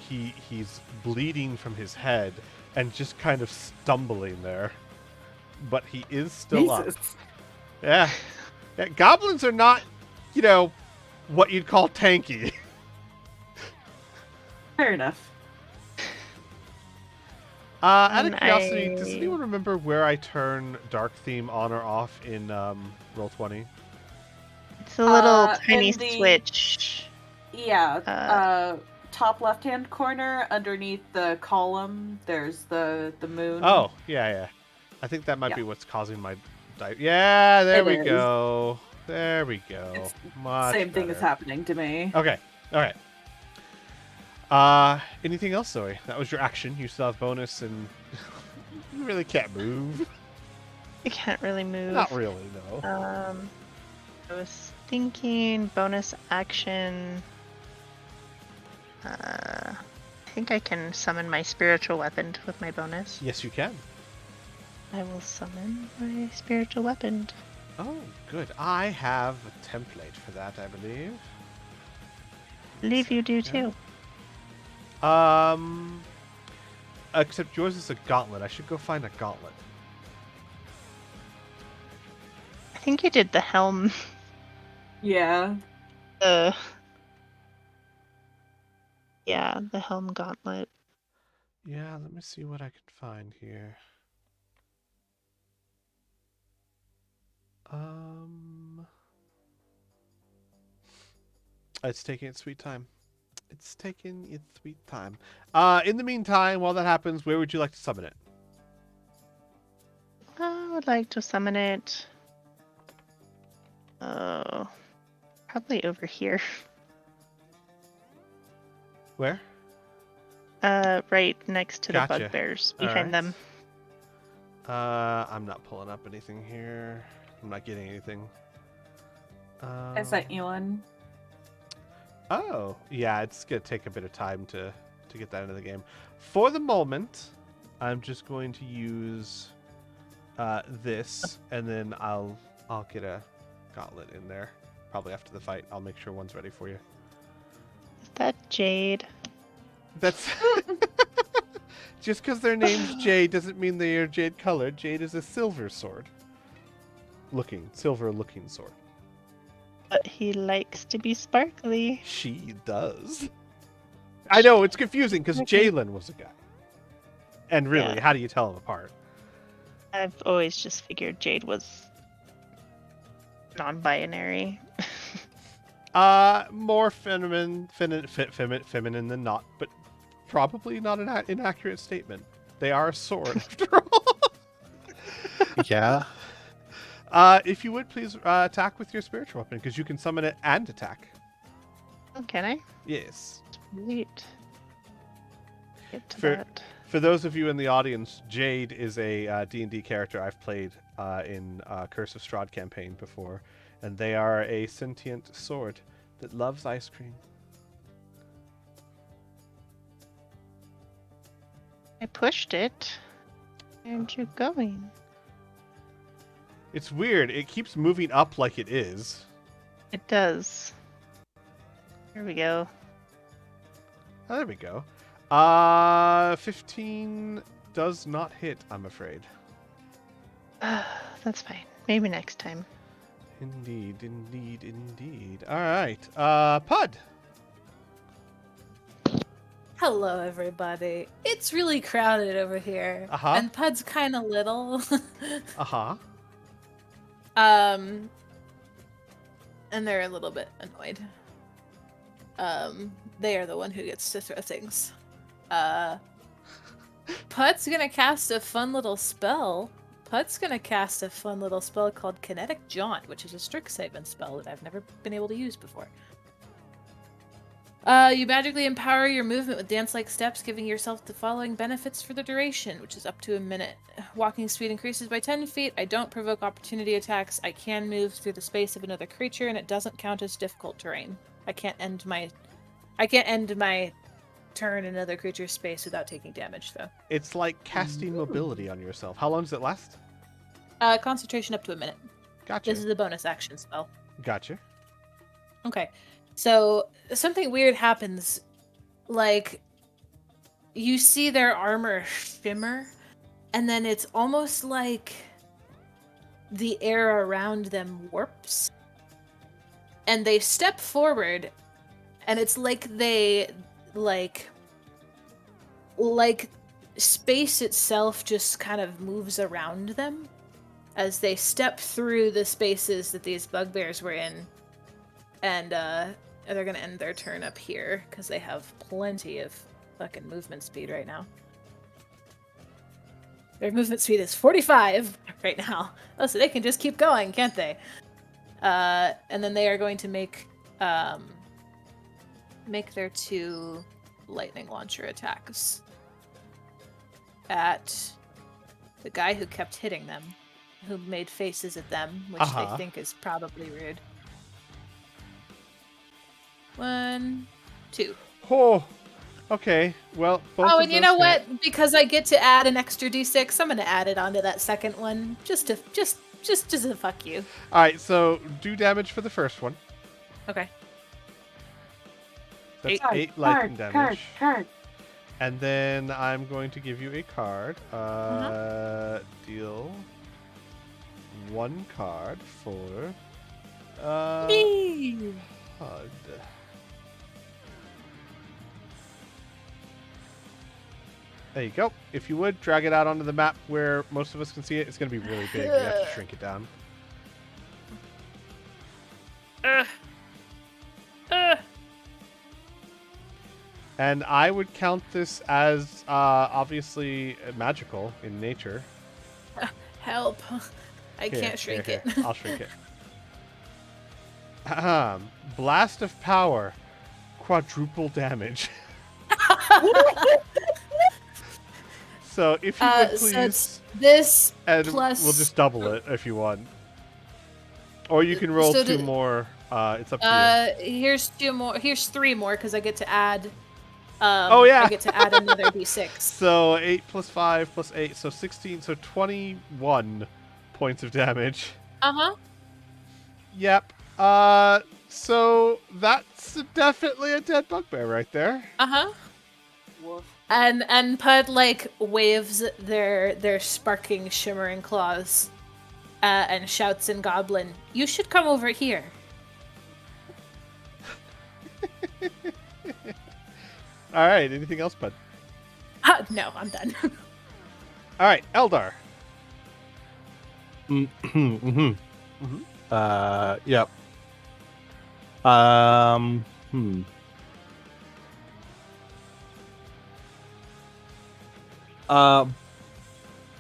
he's bleeding from his head and just kind of stumbling there. But he is still up. Yeah. Goblins are not, what you'd call tanky. Fair enough. Out of And curiosity, does I- anyone remember where I turn Dark Theme on or off in Roll20? It's a little In tiny the- switch. Yeah. Top left-hand corner, underneath the column, there's the moon. Oh, yeah. I think that might Yeah. be what's causing my... Yeah, there It we is. go. There we go. It's Much Same thing is better. happening to me. Okay, alright. Anything else, Zoe? That was your action. You still have bonus and... you really can't move. You can't really move. Not really, no. I was thinking bonus action. I think I can summon my spiritual weapon with my bonus. Yes, you can. I will summon my spiritual weapon. Oh, good. I have a template for that, I believe. Believe you do Yeah. too. Except yours is a gauntlet. I should go find a gauntlet. I think you did the helm. Yeah. Yeah, the helm gauntlet. Yeah, let me see what I can find here. It's taking its sweet time. It's taking its sweet time. In the meantime, while that happens, where would you like to summon it? I would like to summon it. Oh, probably over here. Where? Right next to the Gotcha. bugbears All behind right. them. I'm not pulling up anything here. I'm not getting anything. I sent you one. Oh, yeah, it's gonna take a bit of time to get that into the game. For the moment, I'm just going to use this, and then I'll get a gauntlet in there. Probably after the fight. I'll make sure one's ready for you. Is that Jade? That's Just because their name's Jade doesn't mean they are jade colored. Jade is a silver sword. Silver looking sword. But he likes to be sparkly. She does. I know, it's confusing because Jalen was a guy. And really, Yeah. how do you tell them apart? I've always just figured Jade was non-binary. More feminine than not, but probably not an inaccurate statement. They are a sword after all. Yeah. If you would please attack with your spiritual weapon, because you can summon it and attack. Oh, can I? Yes. Sweet. Get to For- that. For those of you in the audience, Jade is a D&D character I've played in Curse of Strahd campaign before, and they are a sentient sword that loves ice cream. I pushed it. Where'd you going? It's weird. It keeps moving up like it is. It does. Here we go. Oh, there we go. 15 does not hit, I'm afraid. That's fine. Maybe next time. Indeed, indeed, indeed. All right. Pud. Hello, everybody. It's really crowded over here, Uh-huh. and Pud's kind of little. Uh-huh. And they're a little bit annoyed. They are the one who gets to throw things. Pud's gonna cast a fun little spell. Pud's gonna cast a fun little spell called Kinetic Jaunt, which is a Strixhaven spell that I've never been able to use before. You magically empower your movement with dance-like steps, giving yourself the following benefits for the duration, which is up to a minute. Walking speed increases by 10 feet. I don't provoke opportunity attacks. I can move through the space of another creature, and it doesn't count as difficult terrain. I can't end my turn in another creature's space without taking damage, though. It's like casting mobility on yourself. How long does it last? Concentration up to a minute. Gotcha. This is a bonus action spell. Gotcha. Okay. So something weird happens. Like, you see their armor shimmer, and then it's almost like the air around them warps. And they step forward, and it's like they, like space itself just kind of moves around them as they step through the spaces that these bugbears were in. And they're gonna end their turn up here because they have plenty of fucking movement speed right now. Their movement speed is 45 right now. Oh, so they can just keep going, can't they? And then they are going to make their 2 lightning launcher attacks at the guy who kept hitting them, who made faces at them, which they think is probably rude. 1, 2. Oh, okay. Well, both Oh, of and you those know hit. what? Because I get to add an extra d6, I'm gonna add it onto that second one, just to fuck you. All right, so do damage for the first one. Okay. That's 8 lightning damage. And then I'm going to give you a card. Deal 1 card for Me. Pud. There you go. If you would, drag it out onto the map where most of us can see it. It's going to be really big. We have to shrink it down. And I would count this as obviously magical in nature. Help. I Here, can't shrink here, it. here. I'll shrink it. Blast of Power. Quadruple damage. So if you would please... So it's this and plus... we'll just double it if you want. Or you can roll So 2 more. It's up to you. Here's 2 more. Here's 3 more because I get to add. Oh, yeah. I get to add another d6. So 8 plus 5 plus 8, so 16, so 21 points of damage. Yep. So that's definitely a dead bugbear right there. Woof. And Pud like waves their sparking, shimmering claws, and shouts in Goblin, "You should come over here." All right. Anything else, bud? No, I'm done. All right, Eldar. Mm-hmm. Mhm. Yep. Um. Hmm. Uh,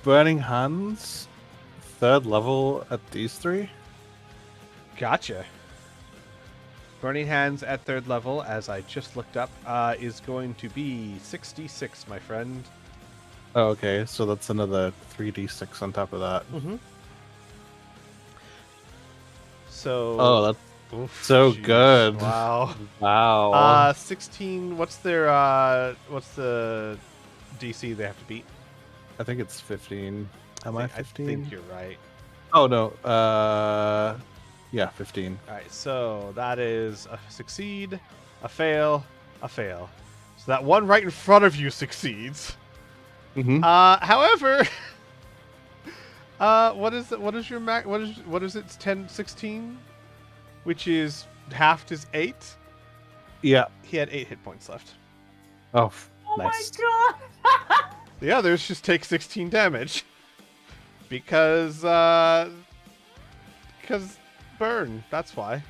Burning Hands, 3rd level at these 3. Gotcha. Burning Hands at 3rd level, as I just looked up, is going to be 66, my friend. Oh, okay, so that's another 3d6 on top of that. Mm-hmm. So. Oh, that's Oof, so jeez. good. Wow. Wow. 16. What's their what's the DC they have to beat? I think it's 15. Am I 15? I think you're right. Oh no. Yeah, 15. All right, so that is a succeed, a fail, a fail. So that one right in front of you succeeds. Mm-hmm. However, what is it? What is your max? What is it? It's 10, 16, which is halved is 8. Yeah. He had 8 hit points left. Oh, Oh nice. my god! The others just take 16 damage because burn. That's why.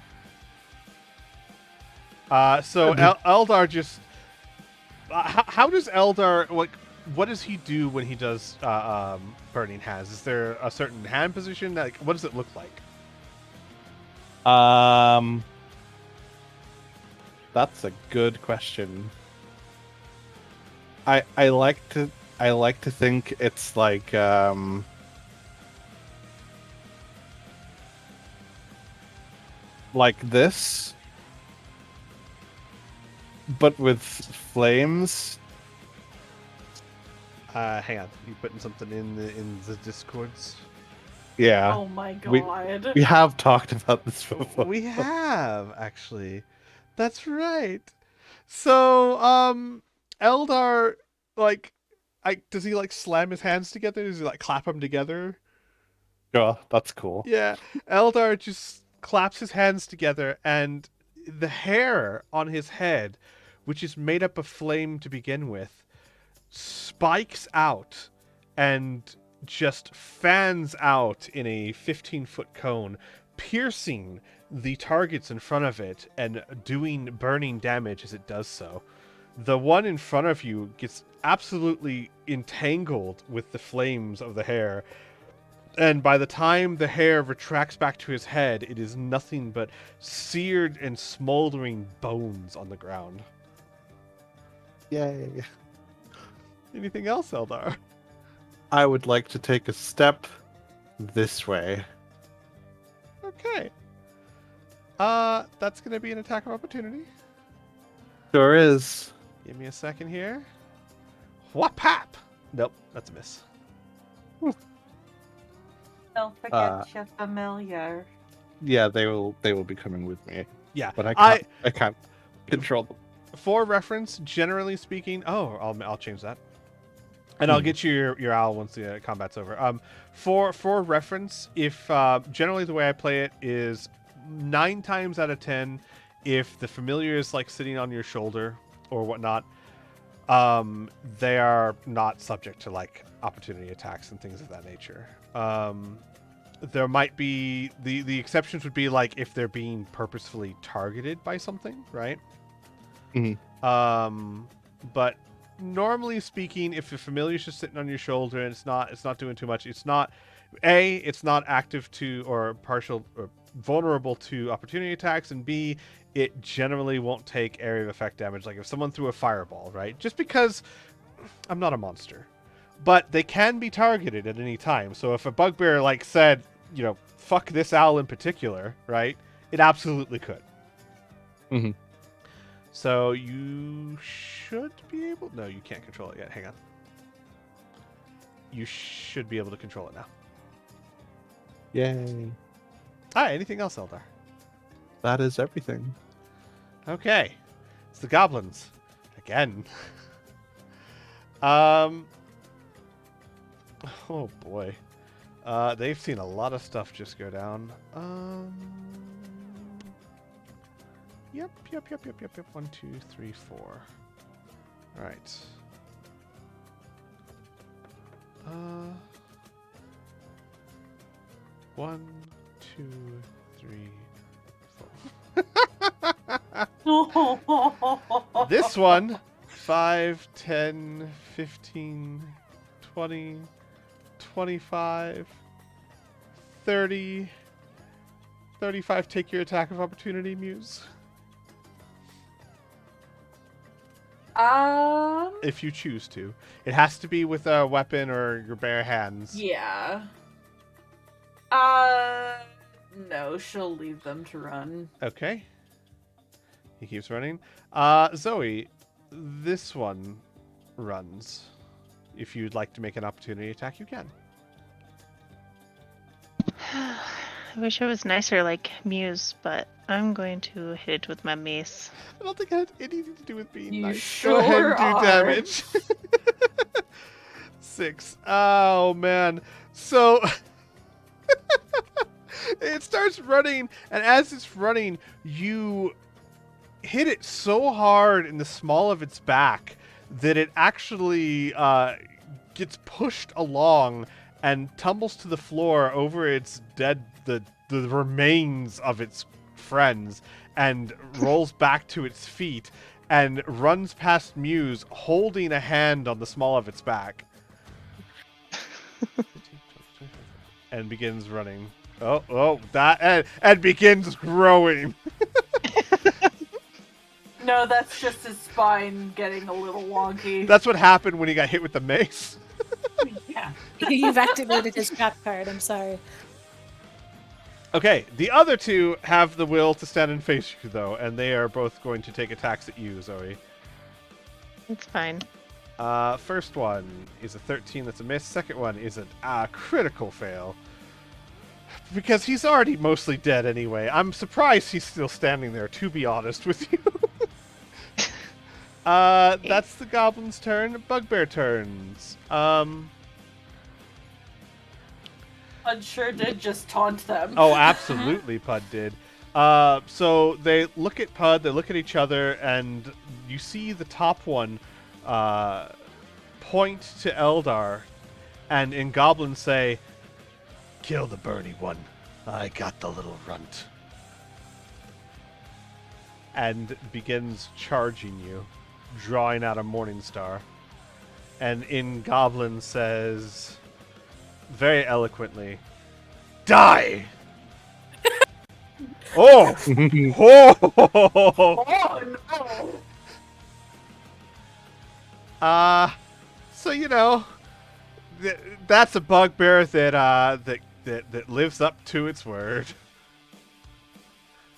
So Eldar just. How does Eldar like? What does he do when he does burning hands? Is there a certain hand position? Like, what does it look like? That's a good question. I like to think it's like this, but with flames. Hang on, you putting something in the discords? Yeah. Oh my We- god. We have talked about this before. We have actually. That's right. So, Eldar, like, does he like slam his hands together? Does he like clap them together? Sure, that's cool. Yeah, Eldar just claps his hands together, and the hair on his head, which is made up of flame to begin with, spikes out and just fans out in a 15-foot cone, piercing the targets in front of it and doing burning damage as it does so. The one in front of you gets absolutely entangled with the flames of the hair, and by the time the hair retracts back to his head, it is nothing but seared and smoldering bones on the ground. Yay. Anything else, Eldar? I would like to take a step this way. Okay. That's gonna be an attack of opportunity. Sure is. Give me a second here. Whap-hap! Nope, that's a miss. Don't forget your familiar. Yeah, they will be coming with me. Yeah, But I can't control them. for reference, generally speaking. Oh, I'll change that, and I'll get you your owl once the combat's over. For reference, if generally the way I play it is 9 times out of 10, if the familiar is like sitting on your shoulder or whatnot, they are not subject to like opportunity attacks and things of that nature. There might be the exceptions would be like if they're being purposefully targeted by something, right? But normally speaking, if the familiar is just sitting on your shoulder and it's not doing too much, it's not active to or partial or vulnerable to opportunity attacks, and B, it generally won't take area of effect damage. Like if someone threw a fireball, right? Just because I'm not a monster, but they can be targeted at any time. So if a bugbear like said, fuck this owl in particular, right? It absolutely could. Mhm. So you should be able... No, you can't control it yet. Hang on. You should be able to control it now. Yay. Alright, anything else, Eldar? That is everything. Okay. It's the goblins. Again. Oh boy. They've seen a lot of stuff just go down. Yep. 1, 2, 3, 4. All right. 1, 2, 3, 4. This one, 5, 10, 15, 20, 25, 30, 35. Take your attack of opportunity, Muse. If you choose to. It has to be with a weapon or your bare hands. Yeah. No, she'll leave them to run. Okay. He keeps running. Zoe, this one runs. If you'd like to make an opportunity attack, you can. I wish I was nicer like Muse, but I'm going to hit it with my mace. I don't think it had anything to do with being You nice. sure Go ahead and do are. damage. 6. Oh, man. So... it starts running, and as it's running, you hit it so hard in the small of its back that it actually gets pushed along and tumbles to the floor over its dead, the remains of its friends, and rolls back to its feet and runs past Muse holding a hand on the small of its back. And begins running. And begins growing. No, that's just his spine getting a little wonky. That's what happened when he got hit with the mace. Yeah. You've activated his trap card. I'm sorry. Okay, the other two have the will to stand and face you, though, and they are both going to take attacks at you, Zoe. It's fine. First one is a 13, that's a miss. Second one is a critical fail. Because he's already mostly dead anyway. I'm surprised he's still standing there, to be honest with you. That's the goblin's turn. Bugbear turns. Pud sure did just taunt them. Oh, absolutely, Pud did. So they look at Pud, they look at each other, and you see the top one point to Eldar, and in Goblin say, "Kill the Bernie one. I got the little runt." And begins charging you, drawing out a Morning Star. And in Goblin says, very eloquently, "Die!" Oh! Oh no! So you know, that's a bugbear that lives up to its word.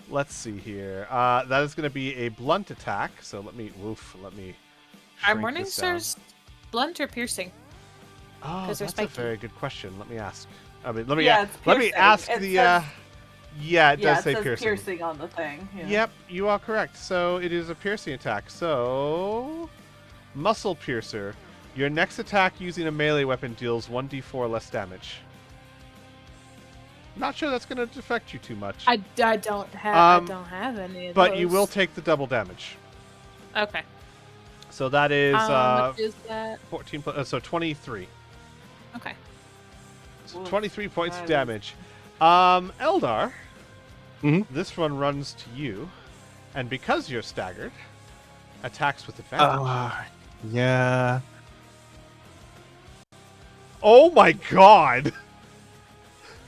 Let's see here. That is going to be a blunt attack. So let me. Are shrink Morning this down. Stars blunt or piercing? Oh, they're that's a spiky. very good question. Let me ask. I mean, let me Yeah, it's let me piercing. ask It the. says- Yeah, it Yeah, does it say says piercing. piercing on the thing. Yeah. Yep, you are correct. So it is a piercing attack. So, Muscle Piercer. Your next attack using a melee weapon deals 1d4 less damage. Not sure that's going to affect you too much. I don't have any of but those. you will take the double damage. Okay. So that is How much is that? 14 plus, so 23. Okay. So Oof, 23 points of that is- damage. Eldar, Mhm. this one runs to you, and because you're staggered, attacks with advantage. Yeah. Oh my god!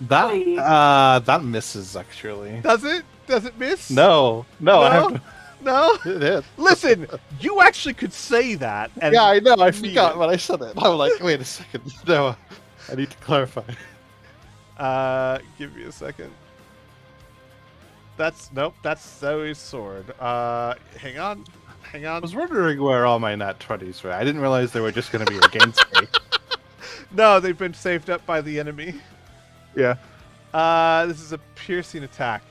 That Wait. that misses actually. Does it? Does it miss? No, I have to. No? It is. Listen, you actually could say that. And Yeah, I know. I mean forgot it. when I said it. I'm like, wait a second. No, I need to clarify. Give me a second. That's Zoe's sword. Hang on. I was wondering where all my nat 20s were. I didn't realize they were just going to be against me. No, they've been saved up by the enemy. Yeah. This is a piercing attack.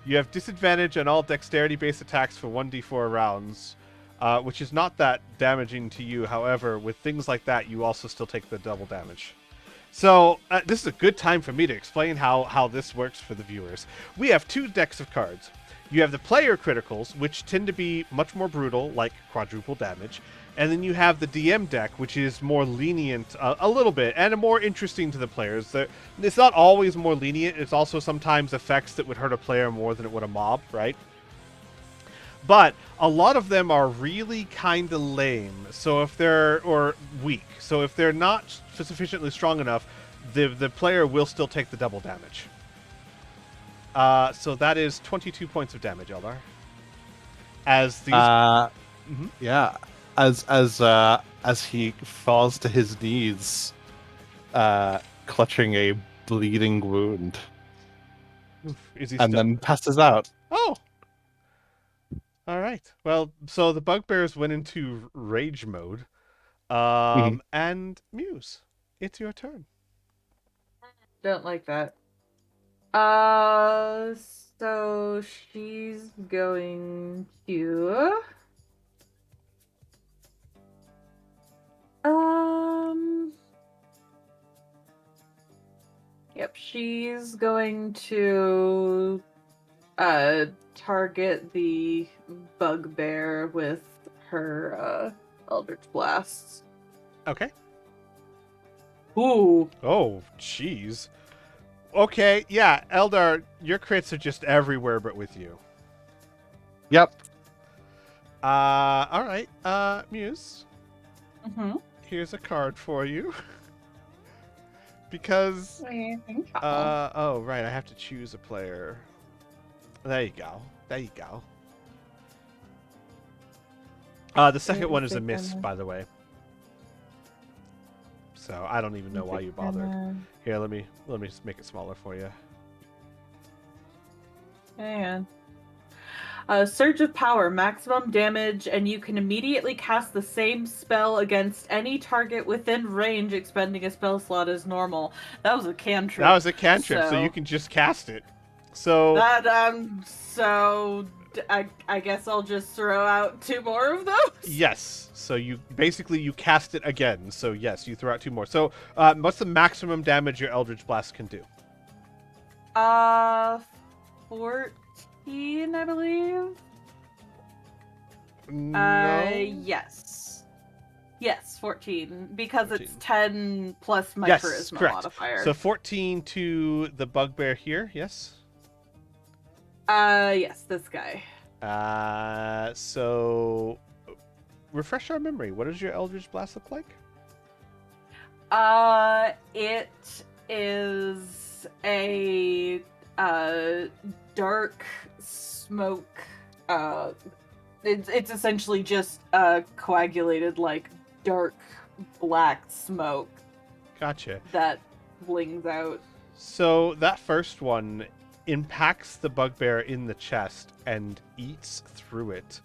You have disadvantage on all dexterity-based attacks for 1d4 rounds. which is not that damaging to you. However, with things like that, you also still take the double damage. So this is a good time for me to explain how this works for the viewers. We have 2 decks of cards. You have the player criticals, which tend to be much more brutal, like quadruple damage. And then you have the DM deck, which is more lenient a little bit, and more interesting to the players. It's not always more lenient. It's also sometimes effects that would hurt a player more than it would a mob, right? But a lot of them are really kind of lame. So if they're, or weak. So if they're not sufficiently strong enough, the player will still take the double damage. So that is 22 points of damage, Eldar. As these, yeah, as he falls to his knees, clutching a bleeding wound, is he and then passes out. Oh. All right. Well, so the bugbears went into rage mode. And Muse, it's your turn. Don't like that. So she's going to yep, she's going to target the bugbear with her Eldritch Blasts. Okay. Ooh. Oh, jeez. Okay, yeah, Eldar, your crits are just everywhere but with you. Yep. All right. Muse. Mm-hmm. Here's a card for you. Because oh, right, I have to choose a player. There you go. There you go. The second one is a miss, by the way. So I don't even know why you bothered. Here, let me just make it smaller for you. Hang on. Surge of Power, maximum damage, and you can immediately cast the same spell against any target within range, expending a spell slot as normal. That was a cantrip. That was a cantrip, so you can just cast it. So that I guess I'll just throw out 2 more of those. Yes. So you cast it again. So yes, you throw out 2 more. So what's the maximum damage your Eldritch Blast can do? 14, I believe. No. Yes. Yes, 14 because 14. it's 10 plus my yes, charisma correct. modifier. So 14 to the bugbear here. Yes. Yes, this guy. So refresh our memory. What does your Eldritch Blast look like? It is a dark smoke. It's essentially just coagulated, like, dark black smoke. Gotcha. That blings out. So that first one impacts the bugbear in the chest and eats through it.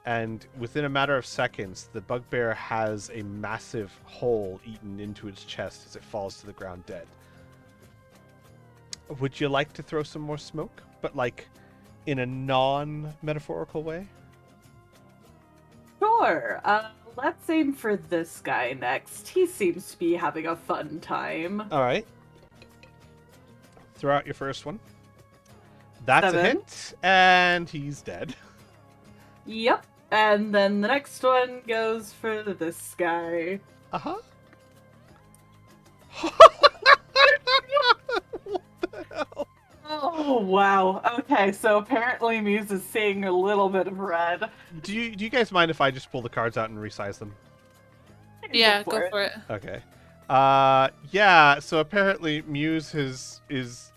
And within a matter of seconds, the bugbear has a massive hole eaten into its chest as it falls to the ground dead. Would you like to throw some more smoke, but like in a non-metaphorical way? Sure. Let's aim for this guy next. He seems to be having a fun time. All right. Throw out your first one. That's 7. a hit, and he's dead. Yep. And then the next one goes for this guy. Uh-huh. What the hell? Oh, wow. Okay, so apparently Muse is seeing a little bit of red. Do you guys mind if I just pull the cards out and resize them? Yeah, go for it. Okay. Yeah, so apparently Muse is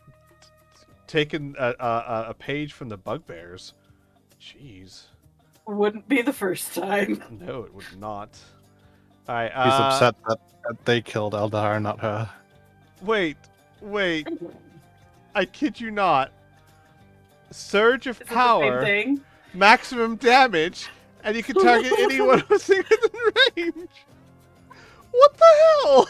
taken a page from the bugbears. Jeez. Wouldn't be the first time. No, it would not. All right. He's upset that they killed Eldar, not her. Wait. I kid you not. Surge of Is it the power, same thing? maximum damage, and you can target anyone who's within range. What the hell?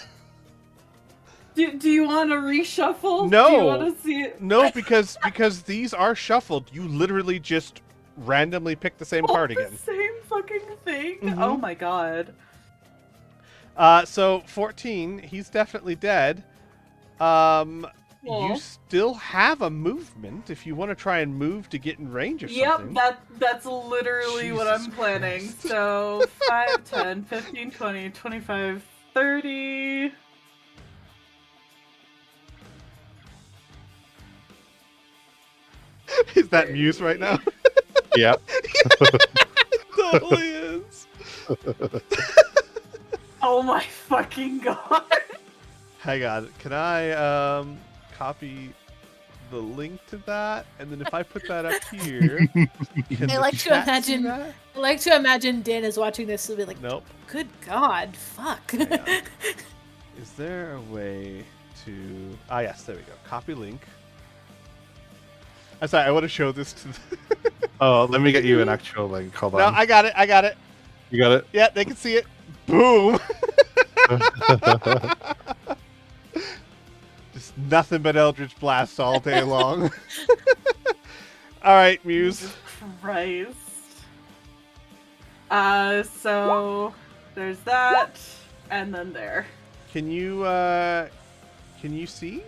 Do you want to reshuffle? No. Do you want to see it? No, because these are shuffled. You literally just randomly pick the same card again. The same fucking fucking thing? Mhm. Oh my god. So 14, he's definitely dead. You Cool. still have a movement if you want to try and move to get in range of something. Yep, that's literally what Jesus I'm planning. Christ. So 5, 10, 15, 20, 25, 30. Is that Muse right now? Yep. Totally is. Oh my fucking god. Hang on. Can I copy the link to that? And then if I put that up here, can I the like to chat see imagine. that? I like to imagine Dan is watching this and be like, Nope. "Good God, fuck." Hang on. Is there a way to... Ah, yes, there we go. Copy link. I'm sorry, I want to show this to the... Oh, let me get you an actual link. Hold No, on. I got it. You got it? Yeah, they can see it. Boom! Just nothing but Eldritch Blast all day long. Alright, Muse. Jesus Christ. So there's that, and then there. Can you see?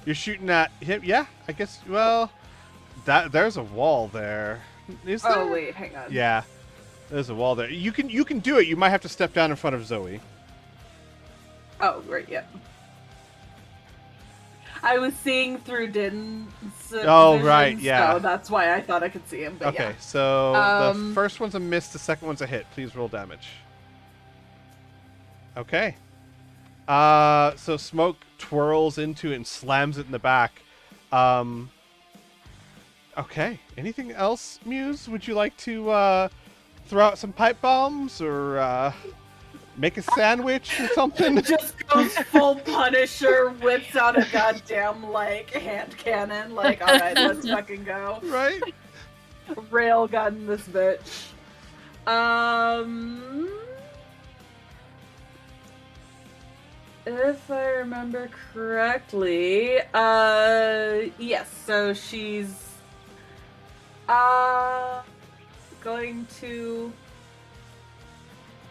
You're shooting at him? Yeah, I guess. Well, there's a wall there. Is there? Oh wait, hang on. Yeah, there's a wall there. You can do it. You might have to step down in front of Zoe. Oh, right, yeah. I was seeing through Din's Oh, vision, right, yeah. So that's why I thought I could see him. But Okay, yeah. so the Um, first one's a miss. The second one's a hit. Please roll damage. Okay. So smoke twirls into it and slams it in the back. Okay. Anything else, Muse? Would you like to throw out some pipe bombs or make a sandwich or something? Just goes full Punisher, whips out a goddamn like hand cannon. Like, all right, let's fucking go. Right? Railgun this bitch. If I remember correctly, yes. So she's going to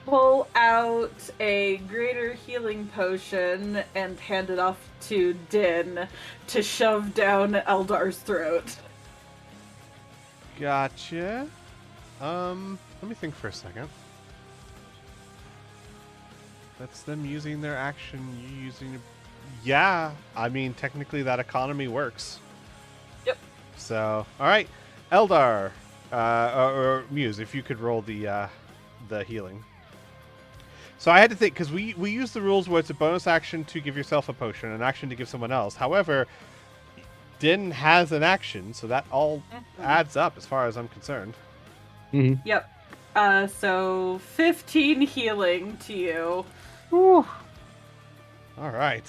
pull out a greater healing potion and hand it off to Din to shove down Eldar's throat. Gotcha. Let me think for a second. That's them using their action. You using... Yeah, I mean, technically that economy works. Yep. So, all right, Eldar, or Muse, if you could roll the healing. So I had to think, because we use the rules where it's a bonus action to give yourself a potion, an action to give someone else. However, Din has an action, so that all adds up as far as I'm concerned. Mm-hmm. Yep. So 15 healing to you. All right.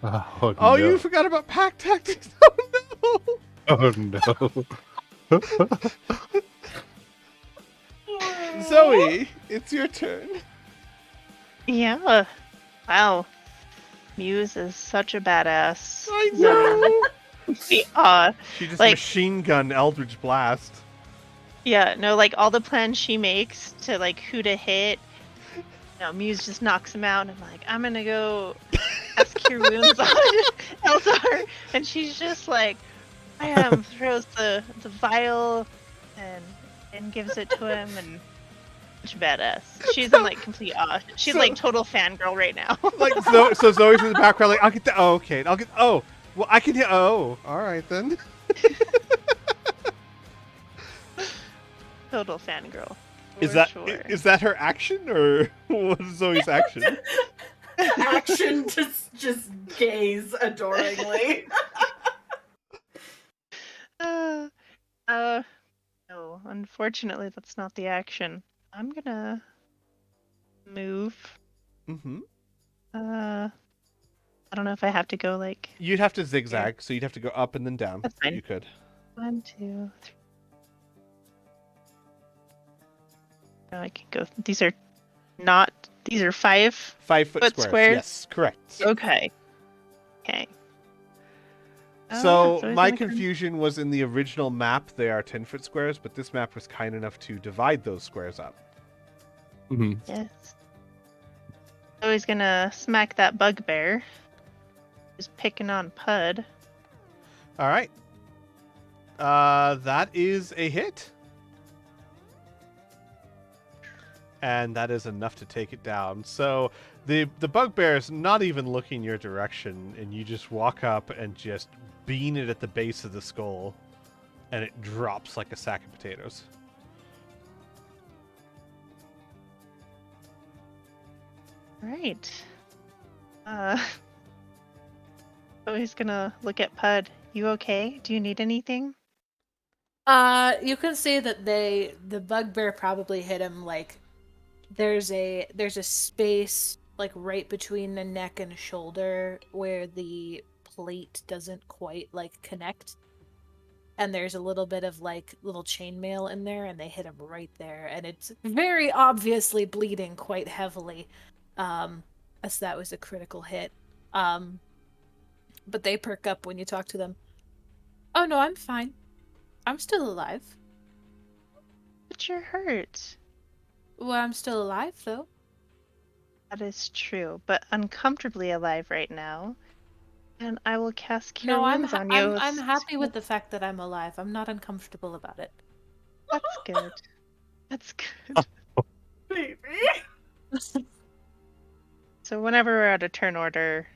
Oh, Oh, no. you forgot about pack tactics. Oh no. Oh no. Zoe, it's your turn. Yeah. Wow. Muse is such a badass. I know. She just Like- machine gun Eldritch Blast. Yeah, no, like all the plans she makes to like who to hit. Muse just knocks him out, and I'm like, I'm gonna go ask Cure Wounds on Eldar, and she's just like, throws the vial and gives it to him, and such a badass. She's in like complete awe. She's So- like total fangirl right now. Like so Zoe's in the background, like I'll get the. Oh, okay, I'll get. Oh, well, I can hit. Oh, all right then. Total fangirl. Is for that sure. is that her action or what is Zoe's action? Action to just gaze adoringly. No, unfortunately that's not the action. I'm gonna move. Mm-hmm. I don't know if I have to go like You'd have to zigzag, so you'd have to go up and then down. That's fine. You could. 1, 2, 3. No, I can go. These are 5. 5 foot Foot squares. squares? Yes, correct. Okay. Okay. So always my gonna come- confusion was in the original map, they are 10-foot squares, but this map was kind enough to divide those squares up. Mhm. Yes. Always gonna smack that bugbear. Just picking on Pud. All right. That is a hit. And that is enough to take it down. So the bugbear is not even looking your direction, and you just walk up and just bean it at the base of the skull, and it drops like a sack of potatoes. Right. Always gonna look at Pud. You okay? Do you need anything? You can see that the bugbear probably hit him like there's a space like right between the neck and shoulder where the plate doesn't quite like connect. And there's a little bit of like little chainmail in there, and they hit him right there, and it's very obviously bleeding quite heavily. As that was a critical hit. But they perk up when you talk to them. Oh no, I'm fine. I'm still alive. But you're hurt. Well, I'm still alive though. That is true, but uncomfortably alive right now. And I will cast Cure No, Wounds on you. I'm happy with the fact that I'm alive. I'm not uncomfortable about it. That's good. That's good. Baby. So whenever we're at a turn order,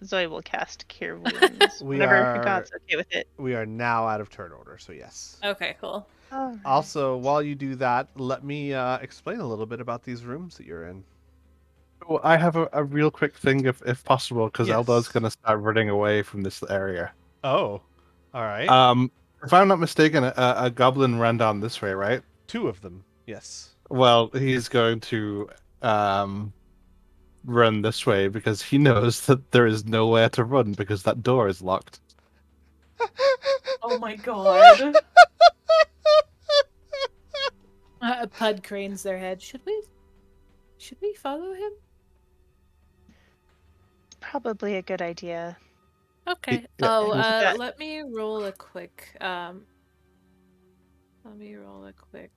Zoe will cast Cure Wounds. Whenever God's okay with it. We are now out of turn order, so yes. Okay, cool. All right. Also, while you do that, let me explain a little bit about these rooms that you're in. Well, I have a real quick thing, if possible, because Yes. Eldar's going to start running away from this area. Oh, all right. If I'm not mistaken, a goblin ran down this way, right? 2 of them, yes. Well, he's going to run this way because he knows that there is nowhere to run because that door is locked. Oh my god. Pud cranes their head. Should we follow him? Probably a good idea. Okay. Yeah. Oh, Yeah. let me roll a quick. Let me roll a quick.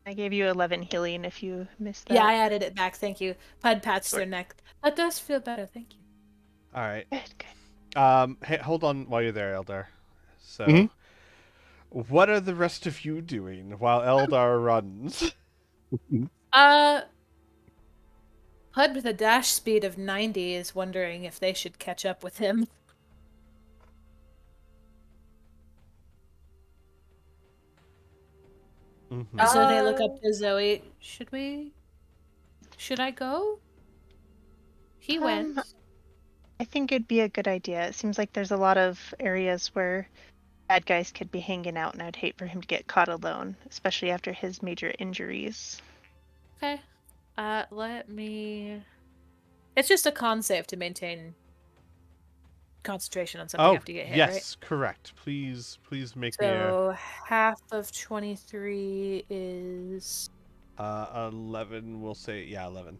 I gave you 11 healing if you missed that. Yeah, I added it back. Thank you. Pud pats Sure. their neck. That does feel better. Thank you. All right. Good. Hey, hold on while you're there, Eldar. So, Mhm. what are the rest of you doing while Eldar runs? Pud with a dash speed of 90 is wondering if they should catch up with him. Mhm. So they look up to Zoe. Should I go? He went. I think it'd be a good idea. It seems like there's a lot of areas where bad guys could be hanging out, and I'd hate for him to get caught alone, especially after his major injuries. Okay. Let me. It's just a con save to maintain concentration on something Oh, after you get hit, yes, right? correct. Please make me a So half of 23 is. 11. We'll say 11.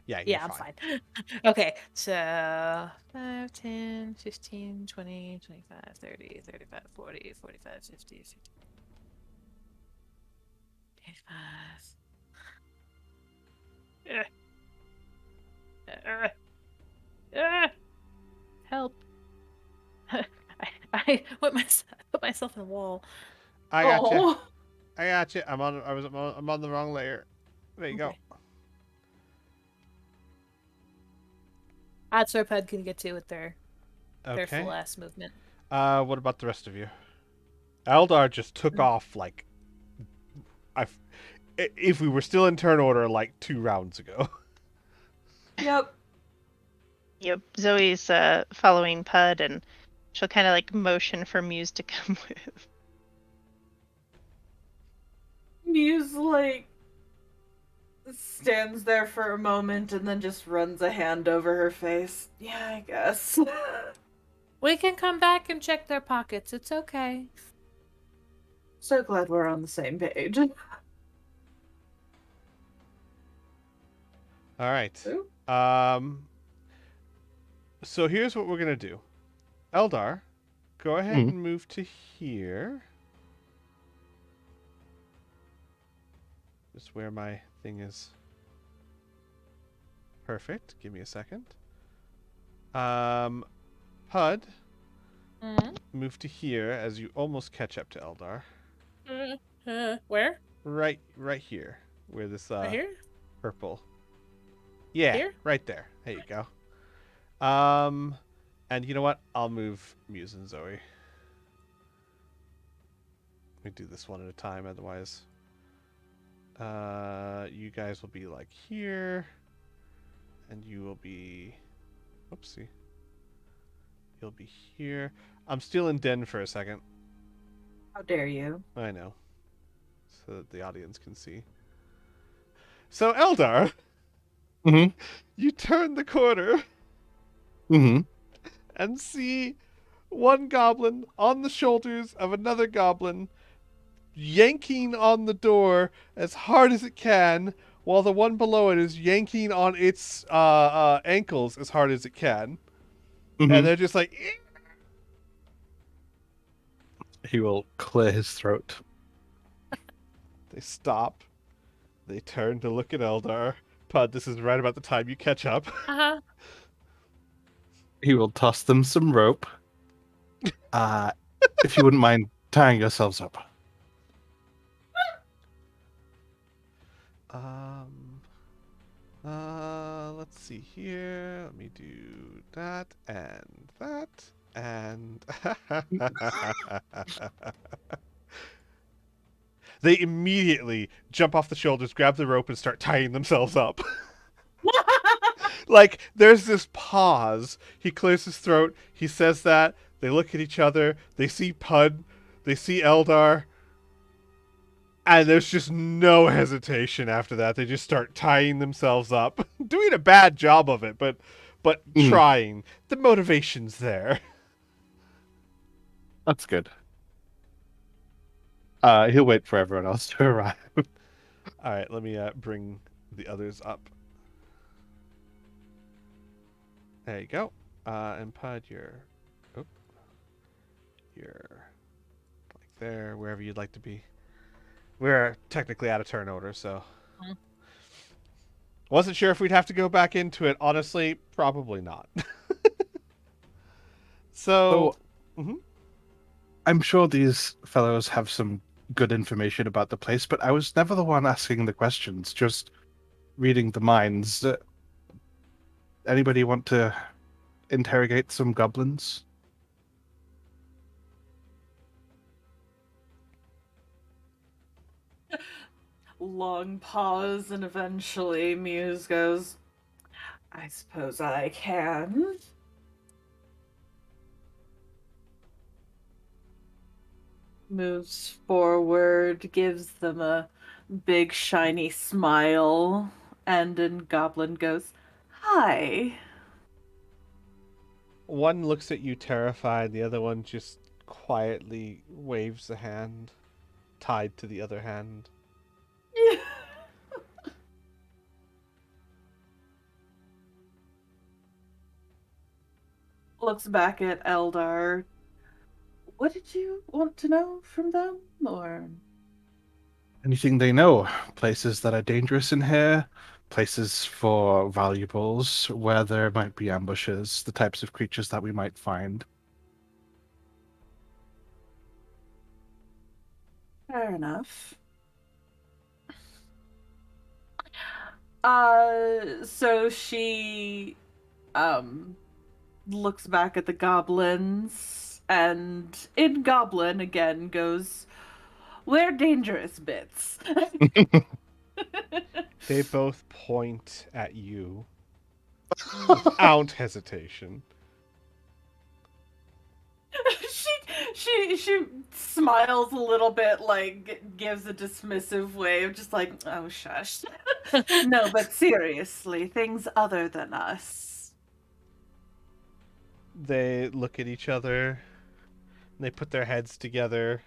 Yeah, you're Yeah, I'm fine. fine. Okay, so 5, 10, 15, 20, 25, 30, 35, 40, 45, 50, 55. 55. Help. I put myself in a wall. I got you. Oh. I got you. I'm on the wrong layer. There you go. Okay. That's where Pud can get to with their Okay. full ass movement. What about the rest of you? Eldar just took off like if we were still in turn order like 2 rounds ago. Yep. Yep, Zoe's following Pud, and she'll kind of like motion for Muse to come with. Muse, like, stands there for a moment and then just runs a hand over her face. Yeah, I guess. We can come back and check their pockets. It's okay. So glad we're on the same page. All right. Ooh. So here's what we're gonna do. Eldar, go ahead Mhm. and move to here. Just where my thing is. Perfect. Give me a second. Pud, move to here as you almost catch up to Eldar. Where? Right here, where this Right here? purple. Yeah, Here? right there. There you go. And you know what? I'll move Muse and Zoe. We do this one at a time, otherwise. You guys will be like here, and you will be. Oopsie. You'll be here. I'm still in Den for a second. How dare you? I know, so that the audience can see. So Eldar, Mm-hmm. you turn the corner Mm-hmm. and see one goblin on the shoulders of another goblin, yanking on the door as hard as it can, while the one below it is yanking on its ankles as hard as it can. And Mm-hmm. they're just like, He will clear his throat. they stop. They turn to look at Eldar. Pud, this is right about the time you catch up. Uh-huh. He will toss them some rope. If you wouldn't mind tying yourselves up. Let's see here. Let me do that and that and they immediately jump off the shoulders, grab the rope, and start tying themselves up. Like, there's this pause. He clears his throat. He says that. They look at each other. They see Pud. They see Eldar. And there's just no hesitation after that. They just start tying themselves up. Doing a bad job of it, but Mhm. trying. The motivation's there. That's good. He'll wait for everyone else to arrive. All right, let me bring the others up. There you go. And Pud, you're like there, wherever you'd like to be. We're technically out of turn order, so Mhm. wasn't sure if we'd have to go back into it. Honestly, probably not. So, So I'm sure these fellows have some good information about the place, but I was never the one asking the questions, just reading the minds. Anybody want to interrogate some goblins? Long pause, and eventually Muse goes, I suppose I can. Moves forward, gives them a big shiny smile, and then Goblin goes, Hi. one looks at you terrified, the other one just quietly waves a hand tied to the other hand. Looks back at Eldar. What did you want to know from them? Or Anything they know? Places that are dangerous in here, places for valuables, where there might be ambushes, the types of creatures that we might find. fair enough. So she looks back at the goblins and in goblin again goes, we're dangerous bits. They both point at you without hesitation. she smiles a little bit, like gives a dismissive way of just like, oh shush. No, but seriously, things other than us. They look at each other, and they put their heads together,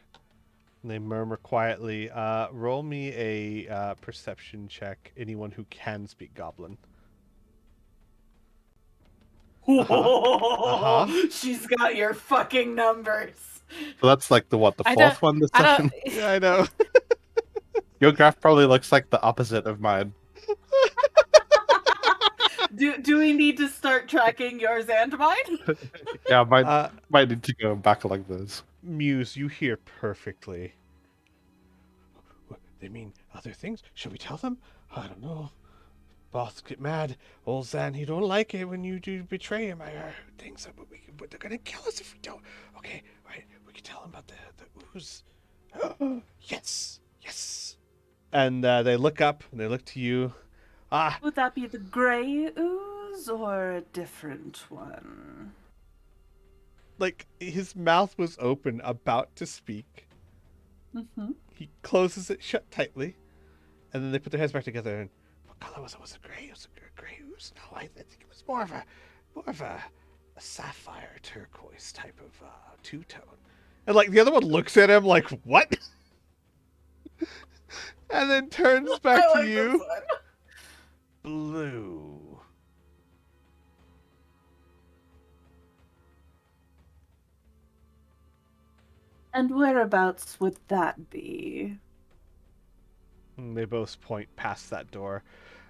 and they murmur quietly. Roll me a perception check, anyone who can speak Goblin. Uh-huh. She's got your fucking numbers. So that's like the I don't. fourth one this I don't. session? Yeah, I know. Your graph probably looks like the opposite of mine. Do we need to start tracking yours and mine? Yeah, mine Uh, might need to go back like this. Muse, you hear perfectly. They mean other things? Should we tell them? I don't know. Boss get mad. Old Zan, he don't like it when you do betray him. I heard things, but they're gonna kill us if we don't. Okay, right. We can tell them about the ooze. Yes, yes. And they look up and they look to you. Ah, Would that be the gray ooze or a different one? like his mouth was open, about to speak. Mm-hmm. He closes it shut tightly, and then they put their heads back together. And what color was it? Was it gray? Was it gray ooze? No, I think it was more of a sapphire turquoise type of two tone. And like the other one looks at him like what, and then turns back I to like you. this one. Blue. And whereabouts would that be? And they both point past that door,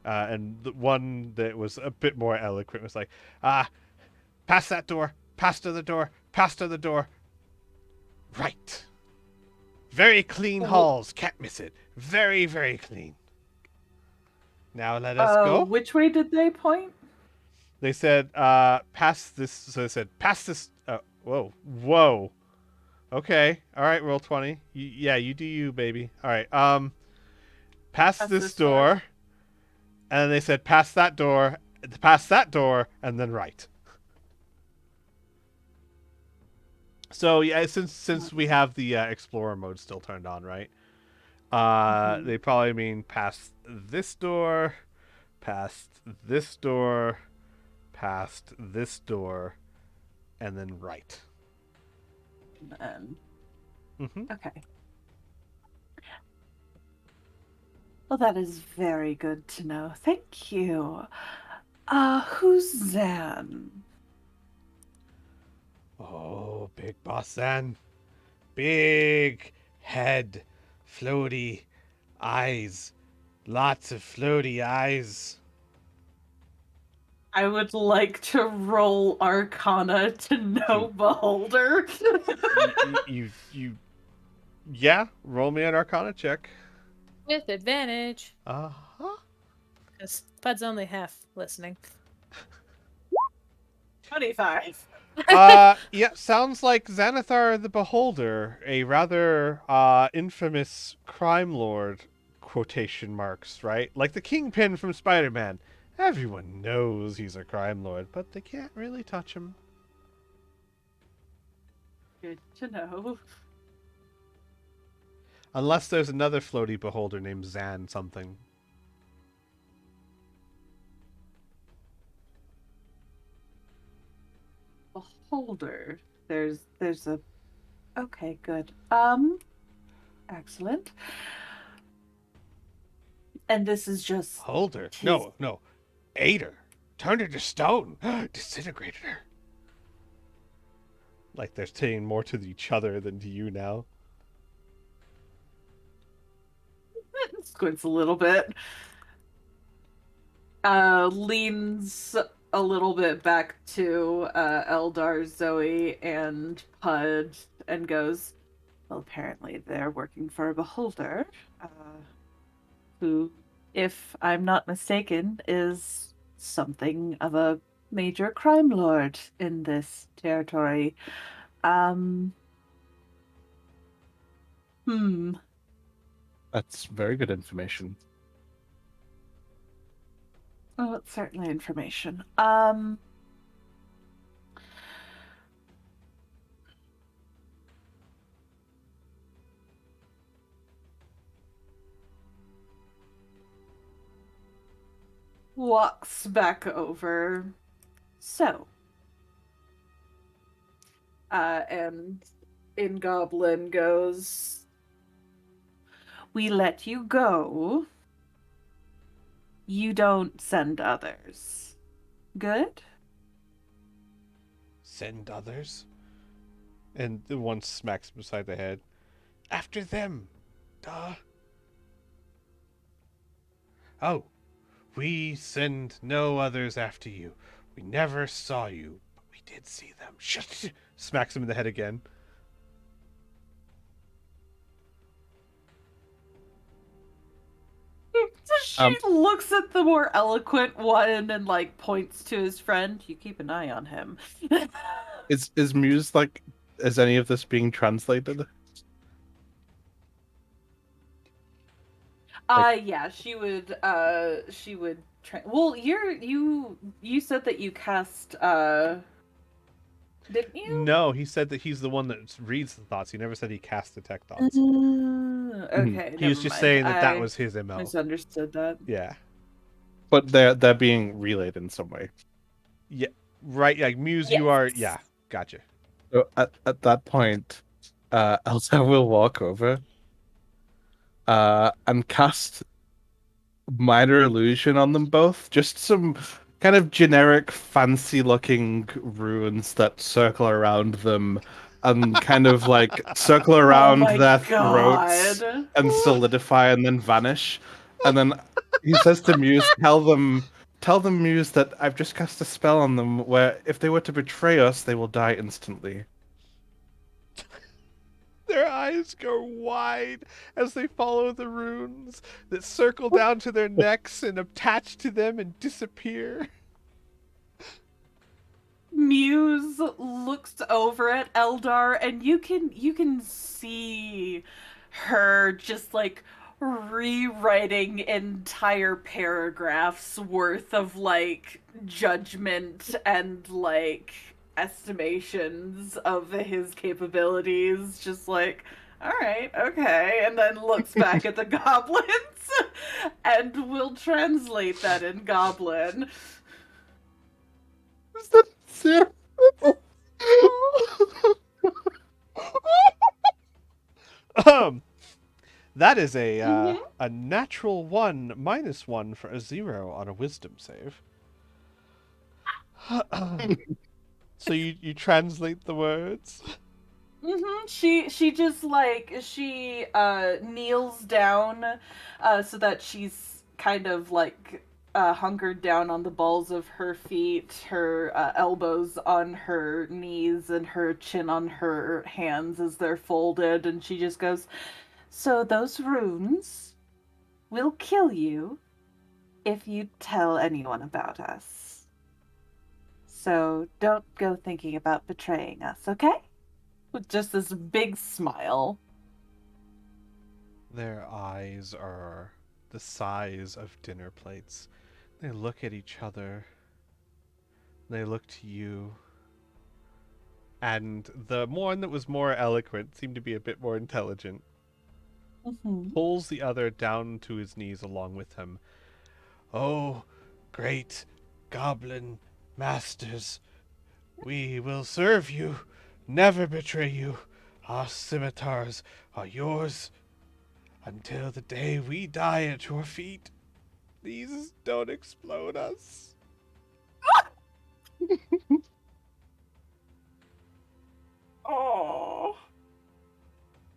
and the one that was a bit more eloquent was like, past that door, past to the door, past to the door. Right. Very clean halls, can't miss it. Very, very clean. Now let us go. Which way did they point? They said, past this. So they said, past this. Whoa. Whoa. Okay. All right, roll 20. Yeah, you do you, baby. All right. Past this door. And they said, past that door, and then right. So yeah, since we have the explorer mode still turned on, right? They probably mean past this door, past this door, past this door, and then right. Mm-hmm. Okay. Well, that is very good to know. Thank you. Who's Zan? Oh, big boss Zan. Big head, floaty eyes, lots of floaty eyes. I would like to roll Arcana to know Beholder. Yeah, roll me an Arcana check. With advantage. Uh-huh. Because Pud's only half listening. 25. Yeah, sounds like Xanathar the Beholder, a rather infamous crime lord, quotation marks, right? Like the Kingpin from Spider-Man. Everyone knows he's a crime lord, but they can't really touch him. Good to know. Unless there's another floaty beholder named Zan something. Beholder. There's a. Okay, good. Excellent. And this is just Holder? No. Ate her. Turned her to stone. Disintegrated her. Like they're saying more to each other than to you now. squints a little bit. Leans a little bit back to Eldar, Zoe, and Pud, and goes, well, apparently they're working for a beholder, who, if I'm not mistaken, is something of a major crime lord in this territory. That's very good information. Oh, it's certainly information. Walks back over. So, and in Goblin goes, we let you go. You don't send others. Good? send others? And the one smacks him beside the head. After them, duh. Oh, we send no others after you. We never saw you, but we did see them. Shut! Smacks him in the head again. She looks at the more eloquent one and like points to his friend. You keep an eye on him. Is Muse like? Is any of this being translated? Yeah, she would. Well, you said that you cast. Didn't you? No, he said that he's the one that reads the thoughts. He never said he cast detect thoughts. Okay, He was just saying that that was his MO. misunderstood that. Yeah. But they're being relayed in some way. Yeah. Right. Like Muse, you are. Yeah. Gotcha. So at that point, Eldar will walk over, and cast minor illusion on them both. Just some kind of generic, fancy-looking runes that circle around them, and kind of like circle around my their throats God. and solidify, and then vanish. And then he says to Muse, "Tell them, Muse, that I've just cast a spell on them. Where if they were to betray us, they will die instantly." Their eyes go wide as they follow the runes that circle down to their necks and attach to them and disappear. Muse looks over at Eldar, and you can see her just like rewriting entire paragraphs worth of like judgment and like estimations of his capabilities, just like, all right, okay, and then looks back at the goblins and will translate that in goblin. Is that serious? That is a natural 1 minus 1 for a 0 on a wisdom save. So you translate the words? She just like she kneels down so that she's kind of like hunkered down on the balls of her feet, her elbows on her knees and her chin on her hands as they're folded, and she just goes, "So those runes will kill you if you tell anyone about us. So don't go thinking about betraying us, okay?" With just this big smile. Their eyes are the size of dinner plates. They look at each other. They look to you. And the one that was more eloquent seemed to be a bit more intelligent. Pulls the other down to his knees along with him. Oh, great goblin masters, we will serve you, never betray you. Our scimitars are yours until the day we die at your feet. Please don't explode us. Oh.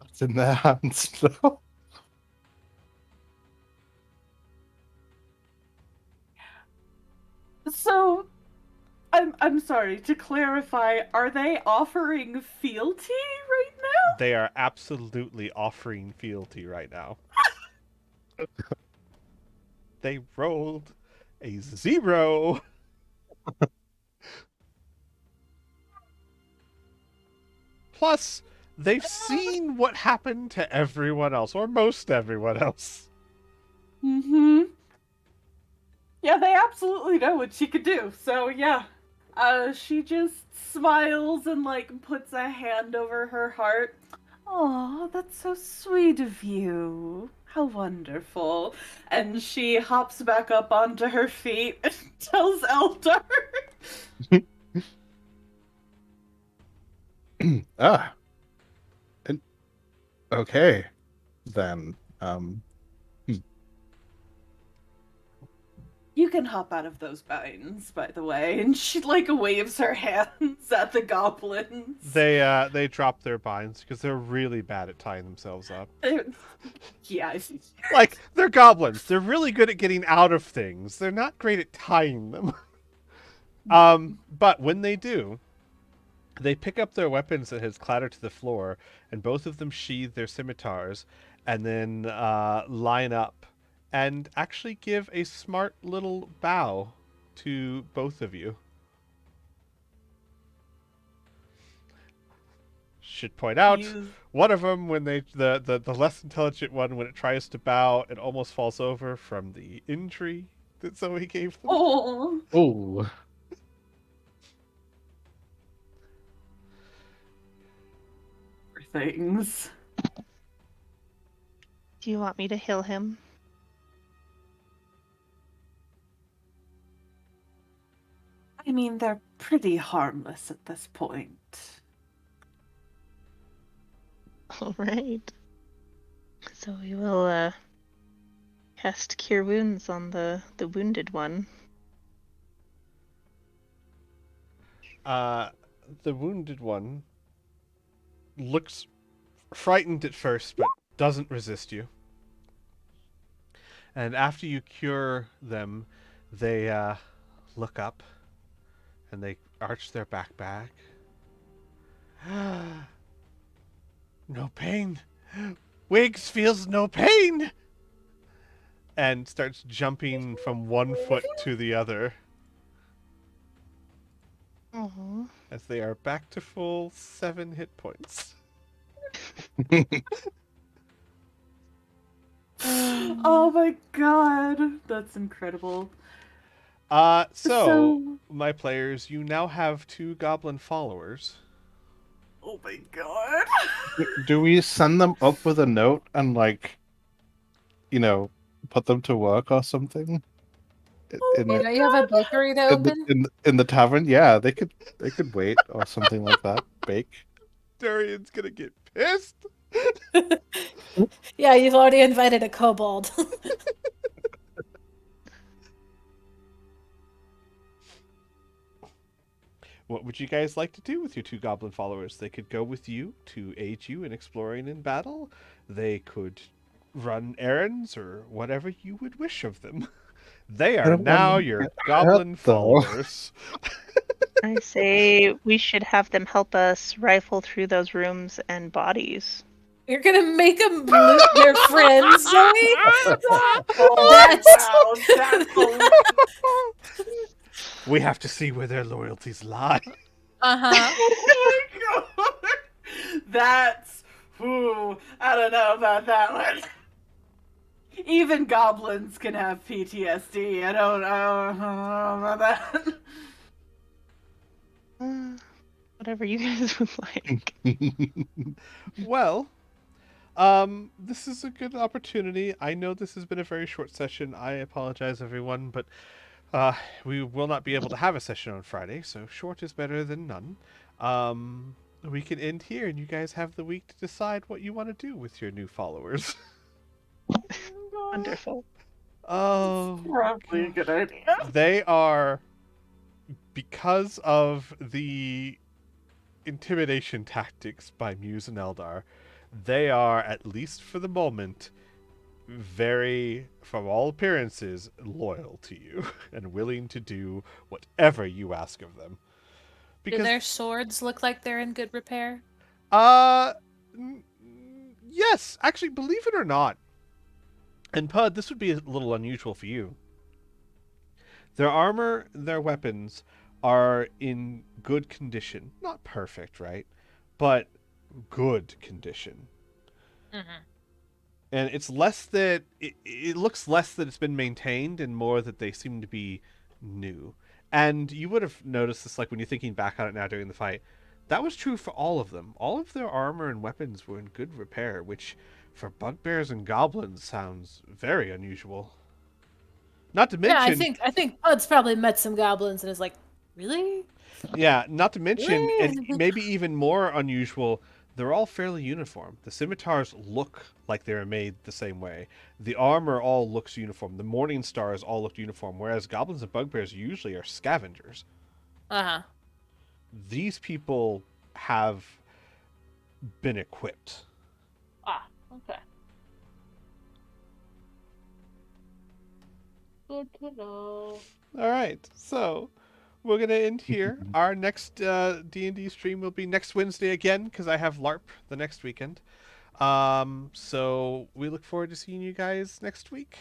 It's in their hands now. So, I'm sorry, to clarify, are they offering fealty right now? They are absolutely offering fealty right now. They rolled a 0. Plus, they've seen what happened to everyone else, or most everyone else. Yeah, they absolutely know what she could do, so yeah. She just smiles and, like, puts a hand over her heart. Oh, that's so sweet of you. How wonderful. And she hops back up onto her feet and tells Eldar. Ah. Okay. Then. You can hop out of those binds, by the way. And she like waves her hands at the goblins. They drop their binds because they're really bad at tying themselves up. Yeah. Like, they're goblins. They're really good at getting out of things. They're not great at tying them. But when they do, they pick up their weapons that has clattered to the floor, and both of them sheathe their scimitars, and then line up and actually give a smart little bow to both of you. Should point out, one of them, when the less intelligent one, when it tries to bow, it almost falls over from the injury that Zoe gave them. Oh. Oh. Things. Do you want me to heal him? I mean, they're pretty harmless at this point. All right. So we will cast Cure Wounds on the wounded one. The wounded one looks frightened at first, but doesn't resist you. And after you cure them, they look up and they arch their back. No pain. Wiggs feels no pain. And starts jumping from one foot to the other. Oh. As they are back to full 7 hit points. Oh my god, that's incredible. So, my players, you now have 2 goblin followers. Oh my god. Do we send them up with a note and, like, you know, put them to work or something? Don't you have a bakery to open? In the tavern? Yeah, they could wait or something like that. Bake. Durian's gonna get pissed. Yeah, you've already invited a kobold. What would you guys like to do with your 2 goblin followers? They could go with you to aid you in exploring in battle. They could run errands or whatever you would wish of them. They are now your goblin followers. I say we should have them help us rifle through those rooms and bodies. You're gonna make them loot their friends, Zoe? We have to see where their loyalties lie. Uh-huh. Oh my god. That's... Ooh, I don't know about that one. Even goblins can have PTSD. I don't know about that. Whatever you guys would like. Well, this is a good opportunity. I know this has been a very short session. I apologize, everyone, but we will not be able to have a session on Friday, so short is better than none. We can end here, and you guys have the week to decide what you want to do with your new followers. Wonderful. Oh, Probably a good idea. they are, because of the intimidation tactics by Muse and Eldar, they are, at least for the moment, very, from all appearances, loyal to you and willing to do whatever you ask of them. Do their swords look like they're in good repair? Yes, actually, believe it or not, and Pud, this would be a little unusual for you. Their armor, their weapons are in good condition. Not perfect, right? But good condition. Mm-hmm. And it's less that... It looks less that it's been maintained and more that they seem to be new. And you would have noticed this, like, when you're thinking back on it now during the fight. That was true for all of them. All of their armor and weapons were in good repair, which, for bugbears and goblins, sounds very unusual. Not to mention... Yeah, I think Pud's probably met some goblins and is like, really? Yeah, not to mention, Really? and maybe even more unusual, they're all fairly uniform. The scimitars look like they were made the same way. The armor all looks uniform. The morning stars all look uniform, whereas goblins and bugbears usually are scavengers. Uh-huh. These people have been equipped. Ah, okay. Good to know. All right, so we're gonna end here. Our next D&D stream will be next Wednesday again because I have LARP the next weekend. So we look forward to seeing you guys next week.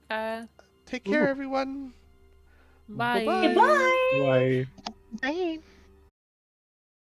Take care, everyone. Bye. Bye-bye. Goodbye. Why? Bye.